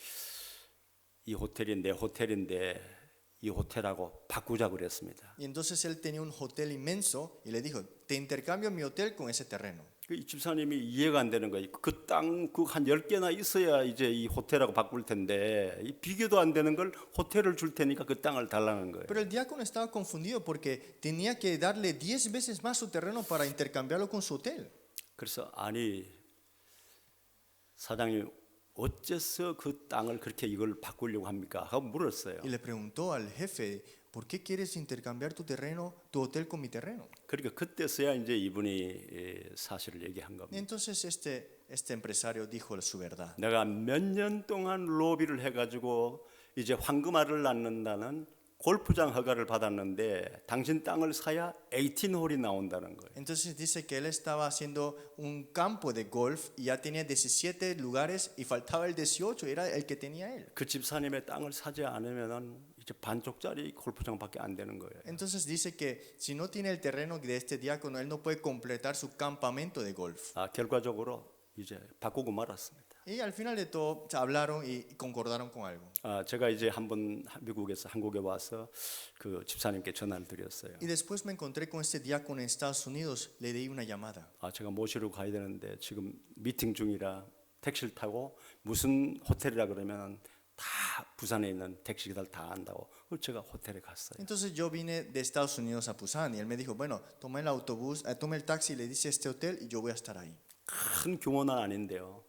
이 호텔이 내 호텔인데 이 호텔하고 바꾸자 그랬습니다. Y entonces él tenía un hotel inmenso y le dijo, te intercambio mi hotel con ese terreno. 이 집사님이 이해가 안 되는 거예요. 그 땅 그 한 10개나 있어야 이제 이 호텔하고 바꿀 텐데 이 비교도 안 되는 걸 호텔을 줄 테니까 그 땅을 달라는 거예요. Pero el diácono estaba confundido porque tenía que darle 10 veces más su terreno para intercambiarlo con su hotel. 그래서 사장님 어째서 그 땅을 그렇게 이걸 바꾸려고 합니까? 하고 물었어요. Y le preguntó al jefe, ¿por qué quieres intercambiar tu terreno, tu hotel con mi terreno? 그러니까 그때서야 이제 이분이 사실을 얘기한 Y 겁니다. entonces este empresario dijo su verdad. 내가 몇 년 동안 로비를 해가지고 이제 황금알을 낳는다는 골프장 허가를 받았는데 당신 땅을 사야 18홀이 나온다는 거예요. Entonces dice que él estaba haciendo un campo de golf y ya tenía 17 lugares y faltaba el 18, era el que tenía él. 그 집사님의 땅을 사지 않으면은 이제 반쪽짜리 골프장밖에 안 되는 거예요. Entonces dice que si no tiene el terreno de este diácono, él no puede completar su campamento de golf. 결과적으로 이제 바꾸고 말았습니다. Y al final de todo hablaron y concordaron con algo. 제가 이제 한번 미국에서 한국에 와서 그 집사님께 전화를 드렸어요. Y después me encontré con este diácono en Estados Unidos, le di una llamada. 제가 모시러 가야 되는데 지금 미팅 중이라 택시를 타고 무슨 호텔이라 그러면 다 부산에 있는 택시기사를 다 안다고. 그래서 제가 호텔에 갔어요. Entonces yo vine de Estados Unidos a Busan y él me dijo, bueno, toma el autobús, toma el taxi, le dice este hotel y yo voy a estar ahí. 큰 규모는 아닌데요.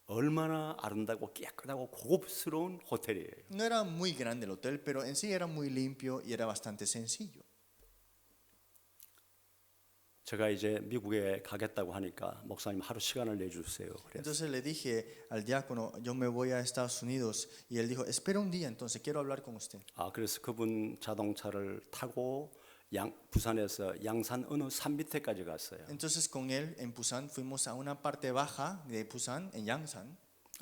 얼마나 아름다고 깨끗하고 고급스러운 호텔이에요. No era muy grande el hotel, pero en sí era muy limpio y era bastante sencillo. 제가 이제 미국에 가겠다고 하니까 목사님 하루 시간을 내주세요. 그래서 Entonces le dije al diácono, yo me voy a Estados Unidos y él dijo, espera un día, entonces quiero hablar con usted. 그래서 그분 자동차를 타고 부산에서 양산 어느 산 밑에까지 갔어요. Entonces con él en Busan fuimos a una parte baja de Busan, en Yangsan.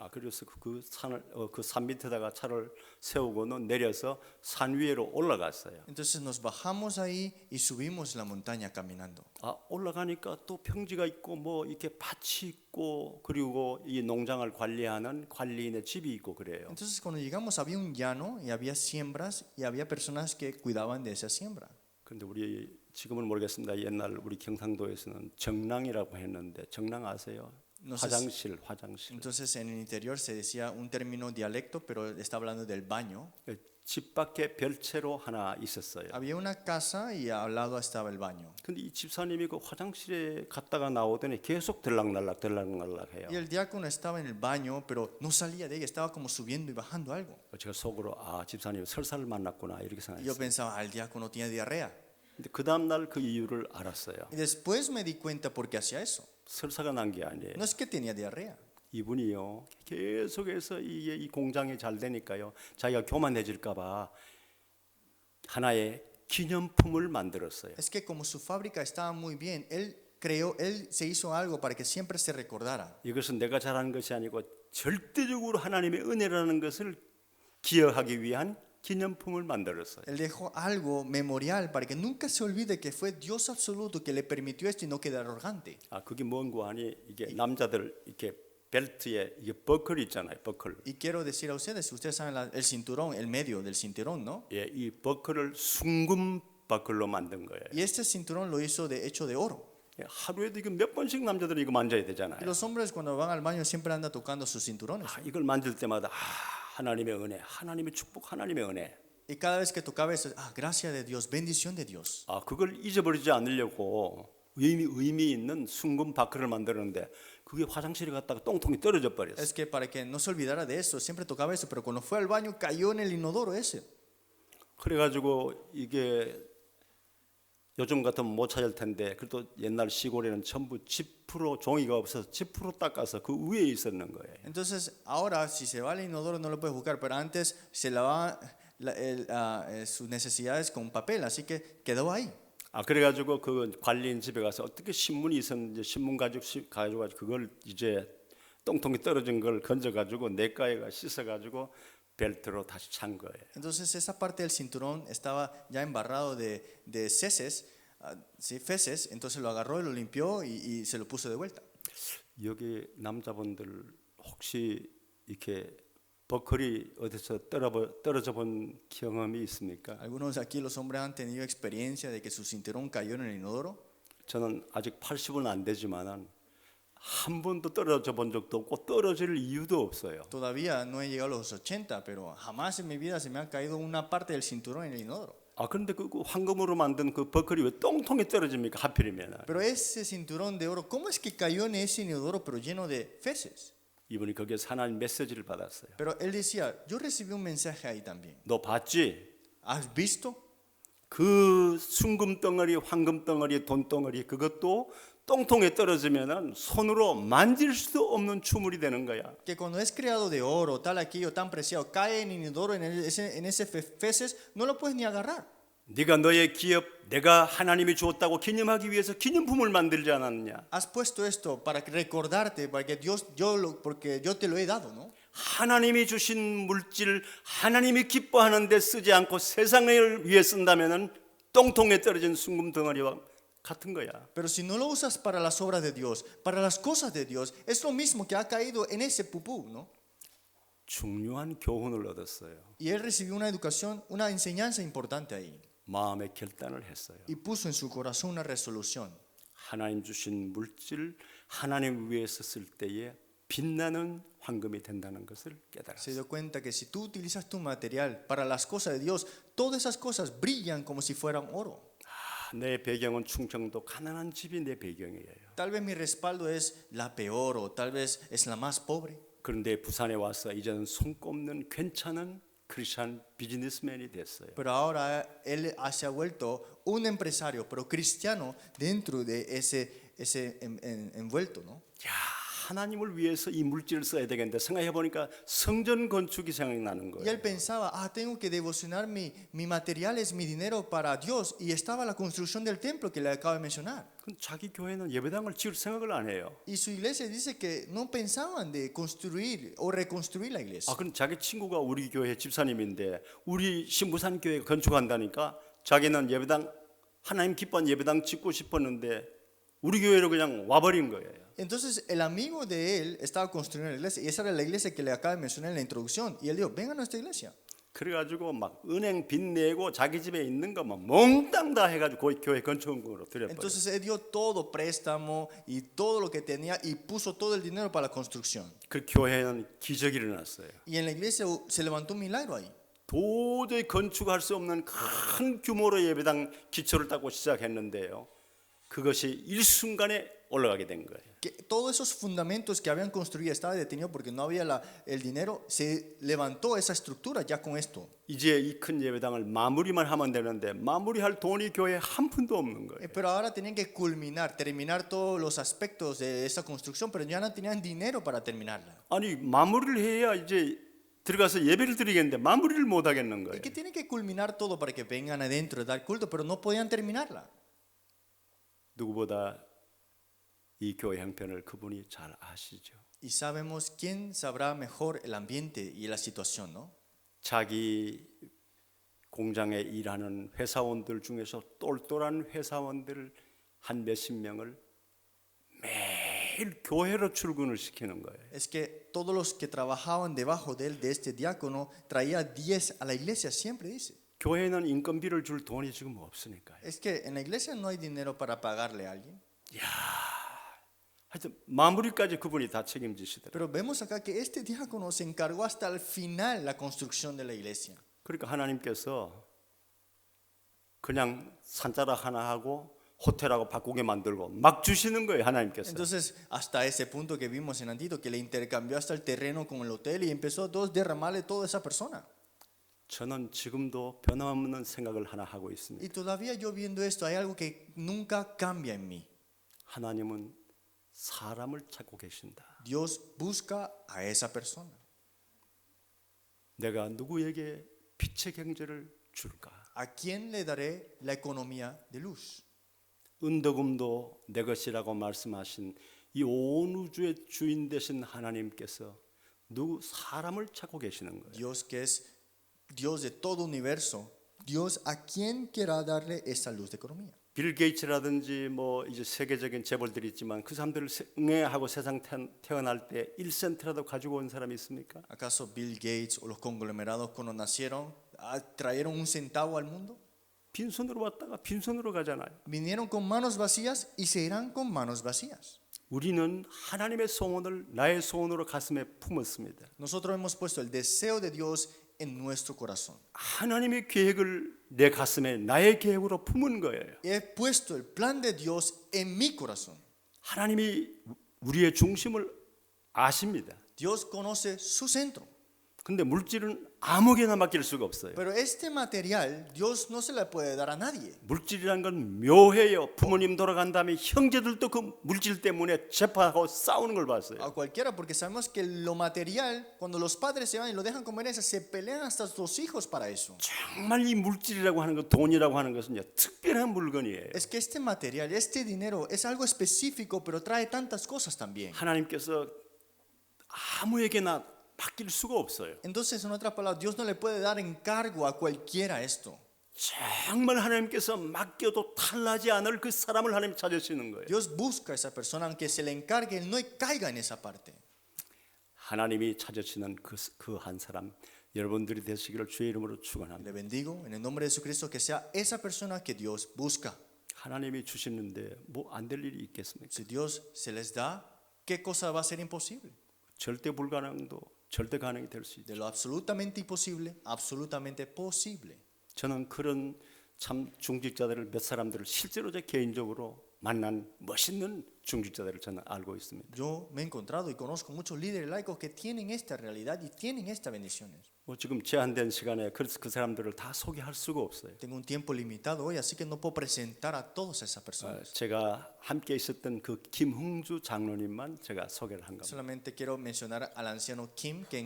그래서 그 산을 그 산 밑에다가 차를 세우고는 내려서 산 위로 올라갔어요. Entonces nos bajamos ahí y subimos la montaña caminando. 올라가니까 또 평지가 있고 뭐 이렇게 밭이 있고 그리고 이 농장을 관리하는 관리인의 집이 있고 그래요. Entonces cuando llegamos había un llano y había siembras y había personas que cuidaban de esa siembra. 근데 우리 지금은 모르겠습니다. 옛날 우리 경상도에서는 정랑이라고 했는데 정랑 아세요? No sé 화장실. Entonces en el interior se decía un término dialecto, pero está hablando del baño. 집 밖에 별채로 하나 있었어요. Había una casa y al lado estaba el baño. 근데 이 집사님이 그 화장실에 갔다가 나오더니 계속 들락날락 해요. Y el diácono estaba en el baño, pero no salía de ella, estaba como subiendo y bajando algo. 제가 속으로 집사님 설사를 만났구나 이렇게 Y yo 생각했어요. pensaba, el diácono tiene diarrea. 근데 그 다음 날 그 이유를 알았어요. Y después me di cuenta por qué hacía eso. 설사가 난 게 아니에요. No es que tenía diarrea. 이분이요 계속해서 이 공장이 잘 되니까요 자기가 교만해질까봐 하나의 기념품을 만들었어요. Es que como su fábrica estaba muy bien, él se hizo algo para que siempre se recordara. 이것은 내가 잘한 것이 아니고 절대적으로 하나님의 은혜라는 것을 기억하기 위한 기념품을 만들었어요. Él dejó algo memorial para que nunca se olvide que fue Dios absoluto que le permitió esto y no quedar arrogante. 그게 뭔고 하니 이게 남자들 이렇게 벨트에 이게 버클 있잖아요. 버클. Y quiero decir a ustedes saben el cinturón, el medio del cinturón, ¿no? 이 버클을 순금 버클로 만든 거예요. Y este cinturón lo hizo hecho de oro. 하루에도 이거 몇 번씩 남자들이 이거 만져야 되잖아요. Y los hombres cuando van al baño siempre andan tocando sus cinturones. 이걸 만질 때마다 하나님의 은혜, 하나님의 축복, 하나님의 은혜. Y cada vez que tocaba eso, gracia de Dios, bendición de Dios. 그걸 잊어버리지 않으려고 의미 있는 순금 바크를 만들었는데 그게 화장실에 갔다가 똥통이 떨어져 버렸어요. Es que para que no se olvidara de eso, siempre tocaba eso, pero cuando fue al baño cayó en el inodoro ese. 그래가지고 이게 요즘 같으면 못 찾을 텐데 그래도 옛날 시골에는 전부 지프로 종이가 없어서 지프로 닦아서 그 위에 있었는 거예요. Entonces, ahora si se va al inodoro no lo puedes buscar, pero antes se lavaba sus necesidades con papel, así que quedó ahí. 그래가지고 그 관리인 집에 가서 어떻게 신문이 있었는지 신문 가지고 그걸 이제 똥통이 떨어진 걸 건져가지고 내과에가 씻어가지고 벨트로 다시 찬 거예요. Entonces esa parte del cinturón estaba ya embarrado de heces, feces, entonces lo agarró y lo limpió y se lo puso de vuelta. 여기 남자분들 혹시 이렇게 버클이 어디서 떨어져 본 경험이 있습니까? Algunos de aquí los hombres han tenido experiencia de que su cinturón cayó en el inodoro. 저는 아직 80은 안 되지만은 한 번도 떨어져 본 적도 없고 떨어질 이유도 없어요. Todavía no he llegado a los 80, pero jamás en mi vida se me ha caído una parte del cinturón en el inodoro. 그런데 그 황금으로 만든 그 버클이 왜 똥통에 떨어집니까? 하필이면. Pero ese cinturón de oro, ¿cómo es que cayó en ese inodoro pero lleno de feces? 이분이 거기서 하나님 메시지를 받았어요. Pero él decía, yo recibí un mensaje ahí también. 너 봤지? ¿Has visto? 그 순금 덩어리, 황금 덩어리, 돈 덩어리 그것도 똥통에 떨어지면은 손으로 만질 수도 없는 추물이 되는 거야. Que cuando es creado de oro, tal aquello tan preciado, cae en inodoro en ese feces, no lo puedes ni agarrar. 네가 너의 기업, 내가 하나님이 주었다고 기념하기 위해서 기념품을 만들지 않았느냐? Has puesto esto para recordarte, para que porque yo te lo he dado, ¿no? 하나님이 주신 물질, 하나님이 기뻐하는 데 쓰지 않고 세상을 위해 쓴다면은 똥통에 떨어진 순금 덩어리와 같은 거야. Pero si no lo usas para las obras de Dios, para las cosas de Dios, es lo mismo que ha caído en ese pupú, ¿no? 중요한 교훈을 얻었어요. Y él recibió una educación, una enseñanza importante ahí. 마음의 결단을 했어요. Y puso en su corazón una resolución. 하나님 주신 물질, 하나님 위해서 쓸 때에 빛나는 황금이 된다는 것을 Se 깨달았어요. dio cuenta que si tú utilizas tu material para las cosas de Dios, todas esas cosas brillan como si fueran oro. 내 배경은 충청도 가난한 집이 내 배경이에요. Tal vez mi respaldo es la peor o tal vez es la más pobre. 그런데 부산에 와서 이제는 손꼽는 괜찮은 크리스찬 비즈니스맨이 됐어요. Pero ahora él se ha vuelto un empresario, pero cristiano dentro de ese envuelto, ¿no? 야, 하나님을 위해서 이 물질을 써야 되겠는데 생각해 보니까 성전 건축이 생각나는 Y él 거예요. pensaba, tengo que devocionar mi material, es mi dinero para Dios. Y estaba la construcción del templo que le acabo de mencionar. 그럼 자기 교회는 예배당을 지을 생각을 안 해요. Y su iglesia dice que no pensaban de construir o reconstruir la iglesia. 그럼 자기 친구가 우리 교회 집사님인데 우리 신부산 교회 건축한다니까 자기는 예배당 하나님 기뻐한 예배당 짓고 싶었는데 우리 교회로 그냥 와버린 거예요. Entonces el amigo de él estaba construyendo la iglesia y esa era la iglesia que le acabo de mencionar en la introducción. Y él dijo, vengan a nuestra iglesia. 그래가지고 막 은행 빚 내고 자기 집에 있는 거 막 몽땅 다 해가지고 교회 건축원금으로 드려버려요. Entonces él dio todo préstamo y todo lo que tenía y puso todo el dinero para la construcción. 그 교회는 기적이 일어났어요. Y en la iglesia se levantó un milagro ahí. 도저히 건축할 수 없는 큰 규모로 예배당 기초를 닦고 시작했는데요. 그것이 일순간에 올라가게 된 거예요. Que todos esos fundamentos que habían construido estaba detenido porque no había el dinero. Se levantó esa estructura ya con esto. 이제 이 큰 예배당을 마무리만 하면 되는데 마무리할 돈이 교회에 한 푼도 없는 거예요. Pero ahora tenían que terminar todos los aspectos de esa construcción, pero ya no tenían dinero para terminarla. 아니 마무리를 해야 이제 들어가서 예배를 드리겠는데 마무리를 못 하겠는 Y 거예요. que tienen que culminar todo para que vengan adentro a dar culto, pero no podían terminarla. 누구보다 이 교회 형편을 그분이 잘 아시죠. Y sabemos quién sabrá mejor el ambiente y la situación, ¿no? 자기 공장에 일하는 회사원들 중에서 똘똘한 회사원들을 한 몇십 명을 매일 교회로 출근을 시키는 거예요. Es que todos los que trabajaban debajo de él, de este diácono, traía 10 a la iglesia, siempre dice. 교회는 인건비를 줄 돈이 지금 없으니까요. Es que en la iglesia no hay dinero para pagarle a alguien. 하여튼 마무리까지 그분이 다 책임지시더라고요. Pero vemos acá que este diácono se encargó hasta el final la construcción de la iglesia. 그러니까 하나님께서 그냥 산자락 하나 하고 호텔하고 바꾸게 만들고 막 주시는 거예요. 하나님께서. Entonces, hasta ese punto que vimos en Antito, que le intercambió hasta el terreno con el hotel y empezó a derramarle toda esa persona. 저는 지금도 변함없는 생각을 하나 하고 있습니다. Y todavía yo viendo esto, hay algo que nunca cambia en mí. 하나님은 사람을 찾고 계신다. Dios busca a esa persona. 내가 누구에게 빛의 경제를 줄까? ¿A quién le daré la economía de luz? 은덕음도 내 것이라고 말씀하신 이 온 우주의 주인 되신 하나님께서 누구 사람을 찾고 계시는 거예요. Dios que es Dios de todo universo. Dios a quién quiera darle esa luz de economía. 빌 게이츠라든지 뭐 이제 세계적인 재벌들이 있지만 그 사람들을 응애하고 세상 태어날 때 1센트라도 가지고 온 사람이 있습니까? ¿Acaso Bill Gates o los conglomerados cuando nacieron trajeron un centavo al mundo? 빈손으로 왔다가 빈손으로 가잖아요. Vinieron con manos vacías y se irán con manos vacías. 우리는 하나님의 소원을 나의 소원으로 가슴에 품었습니다. Nosotros hemos puesto el deseo de Dios en nuestro corazón. 하나님의 계획을 내 가슴에 나의 계획으로 품은 거예요. He puesto el plan de Dios en mi corazón. 하나님이 우리의 중심을 아십니다. Dios conoce su centro. 근데 물질은 아무개나 맡길 수가 없어요. Pero este material Dios no se le puede dar a nadie. 물질이란 건 묘해요. 부모님 돌아간 다음에 형제들도 그 물질 때문에 재판하고 싸우는 걸 봤어요. A cualquiera, porque sabemos que lo material, cuando los padres se van y lo dejan como herencia, se pelean hasta sus hijos para eso. 정말 이 물질이라고 하는 것, 돈이라고 하는 것은요, 특별한 물건이에요. Es que este material, este dinero es algo específico, pero trae tantas cosas también. 하나님께서 아무에게나 맡길 수가 없어요. Entonces, en otras palabras, Dios no le puede dar encargo a cualquiera esto. 정말 하나님께서 맡겨도 탈나지 않을 그 사람을 하나님 찾으시는 거예요. Dios busca a esa persona, aunque se le encargue, él no caiga en esa parte. 하나님이 찾으시는 그 한 사람, 여러분들이 되시기를 주의 이름으로 축원합니다. Le bendigo en el nombre de Jesucristo que sea esa persona que Dios busca. 하나님이 주시는데 뭐 안 될 일이 있겠습니까? Si Dios se les da, ¿qué cosa va a ser imposible? 절대 불가능도 절대 가능이 될 수 있죠. De lo absolutamente imposible, absolutamente posible. 저는 그런 참 중직자들을 몇 사람들을 실제로 제 개인적으로 만난 멋있는 중직자들을 저는 알고 있습니다. Yo me he encontrado y conozco muchos líderes laicos que tienen esta realidad y tienen estas bendiciones. 뭐 지금 제한된 시간에 그 사람들을 다 소개할 수가 없어요. Tengo un tiempo limitado hoy, así que no puedo presentar a todas esas personas. 제가 함께 있었던 그 김흥주 장로님만 제가 소개를 한 겁니다. Solamente quiero mencionar al anciano Kim que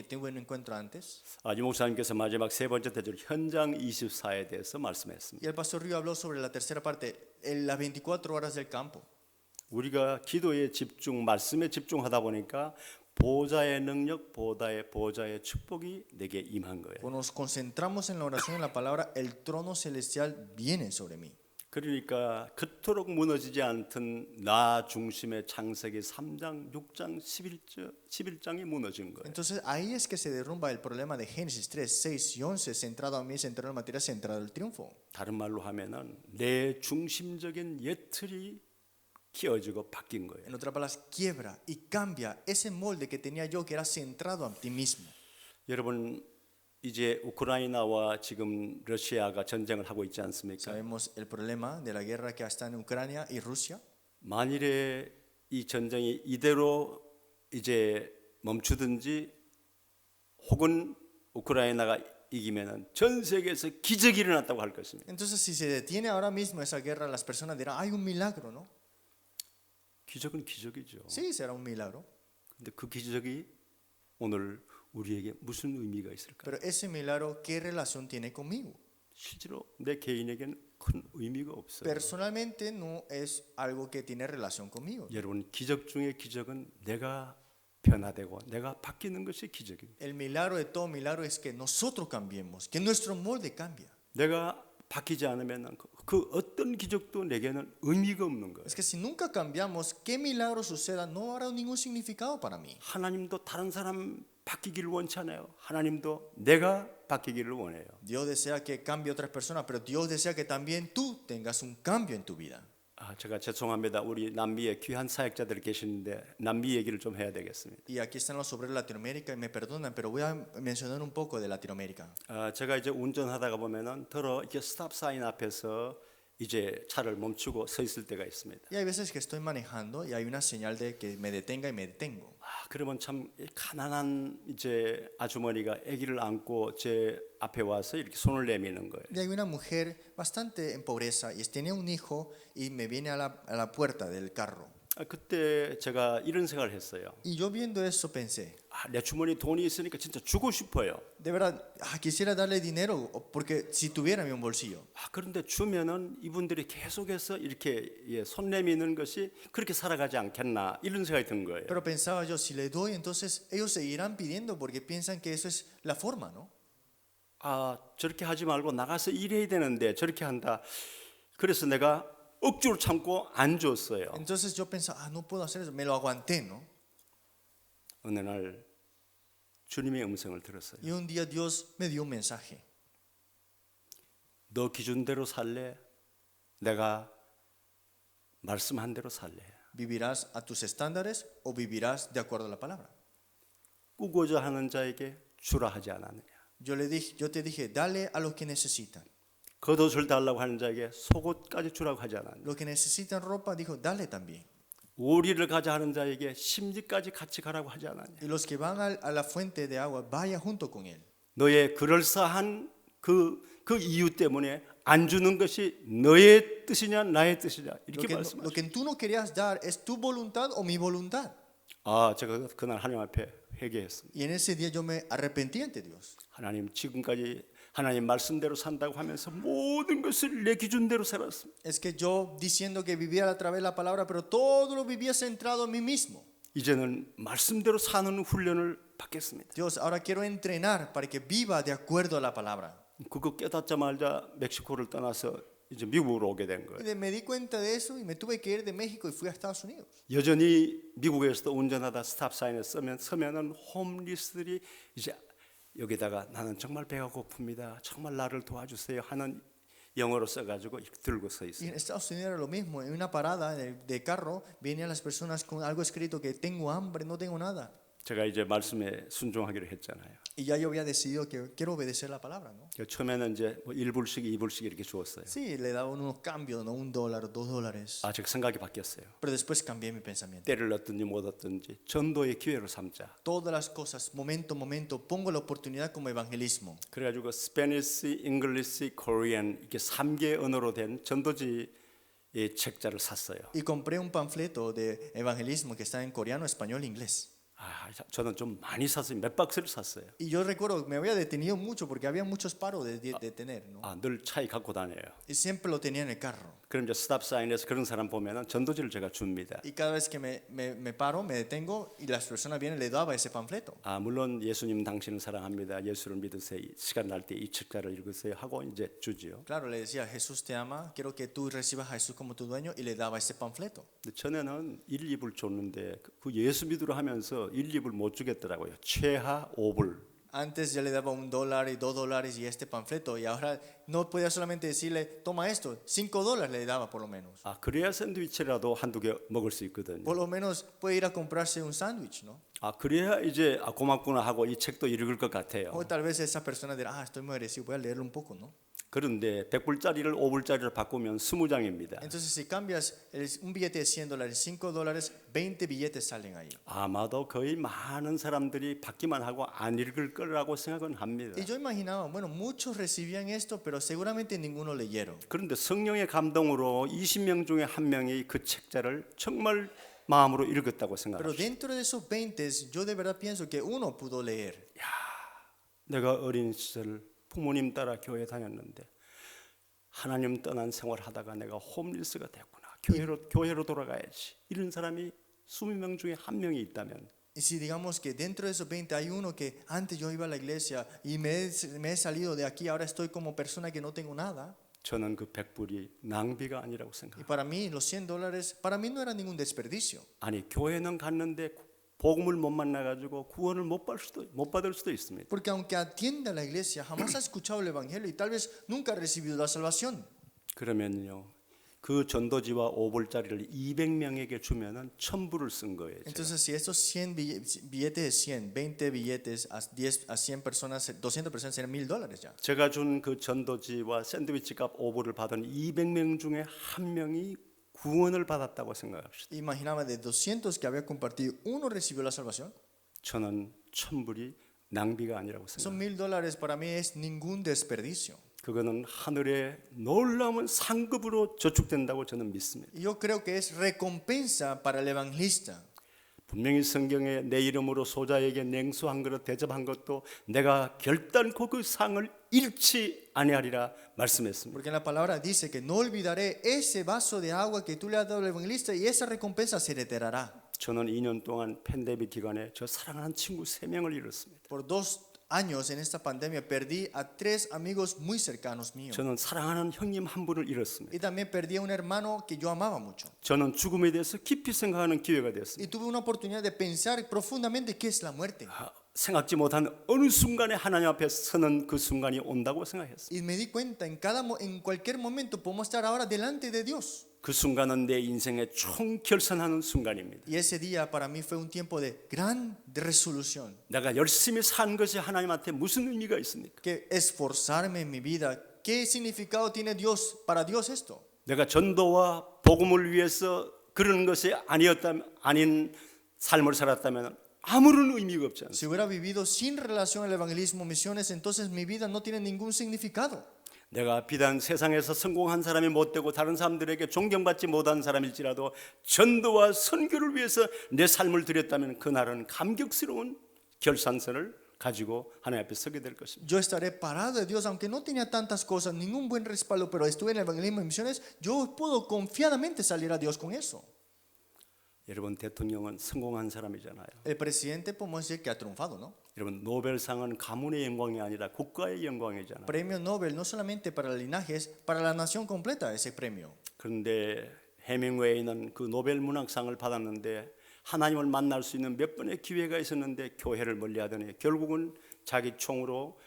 tuve un encuentro antes. 유 목사님께서 마지막 세 번째 대절 현장 24에 대해서 말씀했습니다. Y el pastor Río habló sobre la tercera parte, las 24 horas del campo. 우리가 기도에 집중, 말씀에 집중하다 보니까 보좌의 능력, 보좌의 축복이 내게 임한 거예요. Cuando nos concentramos en la oración, en la palabra, el trono celestial viene sobre mí. 그러니까 그토록 무너지지 않던 나 중심의 창세기 3장, 6장, 11장이 무너진 거예요. Entonces ahí es que se derrumba el problema de Génesis 3, 6 y 11, centrado a mí, centrado en la materia, centrado en el triunfo. 다른 말로 하면은 내 중심적인 예틀이 끼어지고 바뀐 거예요. En otras palabras, quiebra y cambia ese molde que tenía yo, que era centrado a ti mismo. 여러분 이제 우크라이나와 지금 러시아가 전쟁을 하고 있지 않습니까? Sabemos el problema de la guerra que está en Ucrania y Rusia. 만일에 이 전쟁이 이대로 이제 멈추든지 혹은 우크라이나가 이기면은 전 세계에서 기적이 일어났다고 할 것입니다. Entonces, si se detiene ahora mismo esa guerra, las personas dirán, hay un milagro, ¿no? 기적은 기적이죠. Sí, será un milagro. 근데 그 기적이 오늘 우리에게 무슨 의미가 있을까? Pero ese milagro, ¿qué relación tiene conmigo? 실제로 내 개인에게는 큰 의미가 없어요. Personalmente no es algo que tiene relación conmigo. 여러분 기적 중의 기적은 내가 변화되고 내가 바뀌는 것이 기적입니다. El milagro de todo milagro es que nosotros cambiemos, que nuestro molde cambia. 내가 바뀌지 않으면 그 어떤 기적도 내게는 의미가 없는 거예요. Es que si nunca cambiamos, qué milagro suceda, no habrá ningún significado para mí. 하나님도 다른 사람 바뀌기를 원하잖아요. 하나님도 내가 바뀌기를 원해요. Dios desea que cambie otras personas, pero Dios desea que también tú tengas un cambio en tu vida. 제가 죄송합니다. 우리 남미에 귀한 사역자들 계시는데 남미 얘기를 좀 해야 되겠습니다. Y aquí están los obreros de Latinoamérica y me perdonan, pero voy a mencionar un poco de Latinoamérica. 제가 이제 운전하다가 보면은 이렇게 스탑 사인 앞에서 이제 차를 멈추고 서 있을 때가 있습니다. Y hay veces que estoy manejando y hay una señal de que me detenga y me detengo. 그러면 참 가난한 이제 아주머니가 아기를 안고 제 앞에 와서 이렇게 손을 내미는 거예요. Y hay una mujer bastante en pobreza y tenía un hijo y me viene a la puerta del carro. 그때 제가 이런 생각을 했어요. Y yo viendo eso pensé, 내 주머니 돈이 있으니까 진짜 주고 싶어요. de verdad, quisiera darle dinero porque si tuviera en mi bolsillo. 그런데 주면은 이분들이 계속해서 이렇게 손 내미는 것이 그렇게 살아가지 않겠나 이런 생각이 든 거예요. Pero pensaba yo, si le doy, entonces ellos seguirán pidiendo porque piensan que eso es la forma, ¿no? 저렇게 하지 말고 나가서 일해야 되는데 저렇게 한다. 그래서 내가 억지로 참고 안 줬어요. Entonces yo pensaba, no puedo hacer eso, me lo aguanté, ¿no? 어느 날 주님의 음성을 들었어요. Y un día Dios me dio un mensaje. 너 기준대로 살래? 내가 말씀한 대로 살래? ¿Vivirás a tus estándares o vivirás de acuerdo a la palabra? 꾸고자 하는 자에게 주라 하지 않았느냐? Yo te dije, dale a los que necesitan. 겉옷을 달라고 하는 자에게 속옷까지 주라고 하지 않았느냐? Los que necesitan ropa, dijo, dale también. 오리를 가자 하는 자에게 심리까지 같이 가라고 하지 않았냐. Y los que van a la fuente de agua, vaya junto con él. 너의 그럴싸한 그 이유 때문에 안 주는 것이 너의 뜻이냐 나의 뜻이냐 이렇게 Lo 말씀하셨어요. que tú no querías dar es tu voluntad o mi voluntad. 아, 제가 그날 하나님 앞에 회개했습니다. Y en ese día yo me arrepentí ante Dios. 하나님 지금까지 하나님 말씀대로 산다고 하면서 모든 것을 내 기준대로 살았습니다. Es que yo diciendo que vivía a través de la palabra, pero todo lo vivía centrado en mí mismo. 이제는 말씀대로 사는 훈련을 받겠습니다. Dios, ahora quiero entrenar para que viva de acuerdo a la palabra. 그거 깨닫자마자 멕시코를 떠나서 이제 미국으로 오게 된 거예요. Y me di cuenta de eso y me tuve que ir de México y fui a Estados Unidos. 여전히 미국에서도 운전하다 스탑 사인에 서면은 홈리스들이 이제 여기다가 나는 정말 배가 고픕니다. 정말 나를 도와주세요 하는 영어로 써가지고 들고 서 Y 있어요. en Estados Unidos era lo mismo. En una parada de carro venían las personas con algo escrito que tengo hambre, no tengo nada. 제가 이제 말씀에 순종하기로 했잖아요. Y ya yo había decidido que quiero obedecer la palabra, ¿no? 처음에는 이제 뭐 1불씩 2불씩 이렇게 주었어요. Sí, le daban unos cambios, ¿no? $1, $2. 아직 생각이 바뀌었어요. Pero después cambié mi pensamiento. 때를 얻든지 못 얻든지 전도의 기회로 삼자. Todas las cosas, momento, momento, pongo la oportunidad como evangelismo. 그래가지고 스페니시, 잉글리시, 코리안 이렇게 3개 언어로 된 전도지의 책자를 샀어요. Y compré un panfleto de evangelismo que está en coreano, español e inglés. 아, 저는 좀 많이 샀어요. 몇 박스를 샀어요. Y yo recuerdo, me había detenido mucho porque había muchos paros de tener, ¿no? 아, 늘 차에 갖고 다녀요. Y siempre lo tenía en el carro. 그럼 이제 스탑 사인에서 그런 사람 보면은 전도지를 제가 줍니다. Y cada vez que me paro, me detengo y las personas vienen, le daba ese panfleto. 아, 물론 예수님 당신을 사랑합니다. 예수를 믿으세요. 시간 날 때 이 책자를 읽으세요 하고 이제 주지요. Claro, le decía, Jesús te ama, quiero que tú recibas a Jesús como tu dueño y le daba ese panfleto. 근데 전에는 1, 2불 줬는데 그 예수 믿으러 하면서 1, 2불 못 주겠더라고요. 최하 5불. Antes ya le daba $1 y $2 y este panfleto y ahora no podía solamente decirle, toma esto, $5 le daba por lo menos. 아, 그래야 샌드위치라도 한두 개 먹을 수 있거든요. Por lo menos puede ir a comprarse un sándwich, ¿no? 아, 그래야 이제 아, 고맙구나 하고 이 책도 읽을 것 같아요. O tal vez esa persona dirá, estoy muy agradecido, voy a leerlo un poco, ¿no? 그런데 100불짜리를 5불짜리로 바꾸면 20장입니다. Entonces, si cambias un billete de $100, $5, 20 billetes salen ahí. 아마도 거의 많은 사람들이 받기만 하고 안 읽을 거라고 생각은 합니다. Y yo imaginaba, bueno, muchos recibían esto, pero seguramente ninguno leyeron. 그런데 성령의 감동으로 20명 중에 한 명이 그 책자를 정말 마음으로 읽었다고 Pero 생각합니다. dentro de esos 20, yo de verdad pienso que uno pudo leer. 내가 어린 시절 부모님 따라 교회 다녔는데 하나님 떠난 생활하다가 내가 홈리스가 됐구나. 교회로 돌아가야지. 이런 사람이 20명 중에 한 명이 있다면 Y si digamos que dentro de esos 20 hay uno que antes yo iba a la iglesia y me he salido de aquí, ahora estoy como persona que no tengo nada. 저는 그 100불이 낭비가 아니라고 Y 생각합니다. para mí los $100, para mí no era ningún desperdicio. 아니 교회는 갔는데 복음을 못 만나가지고 구원을 못 받을 수도 있습니다. Porque aunque atienda a la iglesia, jamás ha escuchado el evangelio y tal vez nunca ha recibido la salvación. 그러면요 그 전도지와 5불짜리를 200명에게 주면은 1000불을 쓴 거예요. 제가. Entonces, si estos 100 billetes de 100, 20 billetes a 10 a 100 personas, 200 personas serían $1000 ya. 제가 준 그 전도지와 샌드위치 값 5불을 받은 200명 중에 한 명이 구원을 받았다고 생각합시다. Imaginaba de 200 que había compartido, uno recibió la salvación. 저는 1000불이 낭비가 아니라고 Esos 생각합니다. $1000 para mí es ningún desperdicio. 그거는 하늘의 놀라운 상급으로 저축된다고 저는 믿습니다. Y yo creo que es recompensa para el evangelista. 분명히 성경에 내 이름으로 소자에게 냉수 한 그릇 대접한 것도 내가 결단코 그 상을 잃지 아니하리라 말씀했습니다. Porque en la palabra dice que no olvidaré ese vaso de agua que tú le has dado al evangelista y esa recompensa se reiterará. 저는 2년 동안 팬데믹 기간에 저 사랑하는 친구 3명을 잃었습니다. Por 2 años en esta pandemia perdí a 3 amigos muy cercanos míos. 저는 사랑하는 형님 한 분을 잃었습니다. Y también perdí a un hermano que yo amaba mucho. 저는 죽음에 대해서 깊이 생각하는 기회가 Y 되었습니다. tuve una oportunidad de pensar profundamente qué es la muerte. 생각지 못한 어느 순간에 하나님 앞에 서는 그 순간이 온다고 생각했습니다. Y me di cuenta, en cualquier momento podemos estar ahora delante de Dios. 그 순간은 내 인생의 총결산하는 순간입니다. Y ese día para mí fue un tiempo de gran resolución. 내가 열심히 산 것이 하나님한테 무슨 의미가 있습니까? Que esforzarme en mi vida, ¿qué significado tiene Dios para Dios esto? 내가 전도와 복음을 위해서 그런 것이 아닌 삶을 살았다면 아무런 의미가 없지 않습니까? Si hubiera vivido sin relación al evangelismo, misiones, entonces mi vida no tiene ningún significado. 내가 비단 세상에서 성공한 사람이 못되고 다른 사람들에게 존경받지 못한 사람일지라도 전도와 선교를 위해서 내 삶을 드렸다면 그날은 감격스러운 결산서를 가지고 하나님 앞에 서게 될 것입니다. Yo estaré parado de Dios, aunque no tenía tantas cosas, ningún buen respaldo, pero estuve en el evangelismo y misiones, yo puedo confiadamente salir a Dios con eso. 여러분 대통령은 성공한 사람이잖아요. El presidente podemos decir que ha triunfado, ¿no? 여러분 노벨상은 가문의 영광이 아니라 국가의 영광이잖아요. Premio Nobel no solamente para el linaje, es para la nación completa ese premio. 그런데 해밍웨이는 그 노벨 문학상을 받았는데 하나님을 만날 수 있는 몇 번의 기회가 있었는데 교회를 멀리하더니 결국은 자기 총으로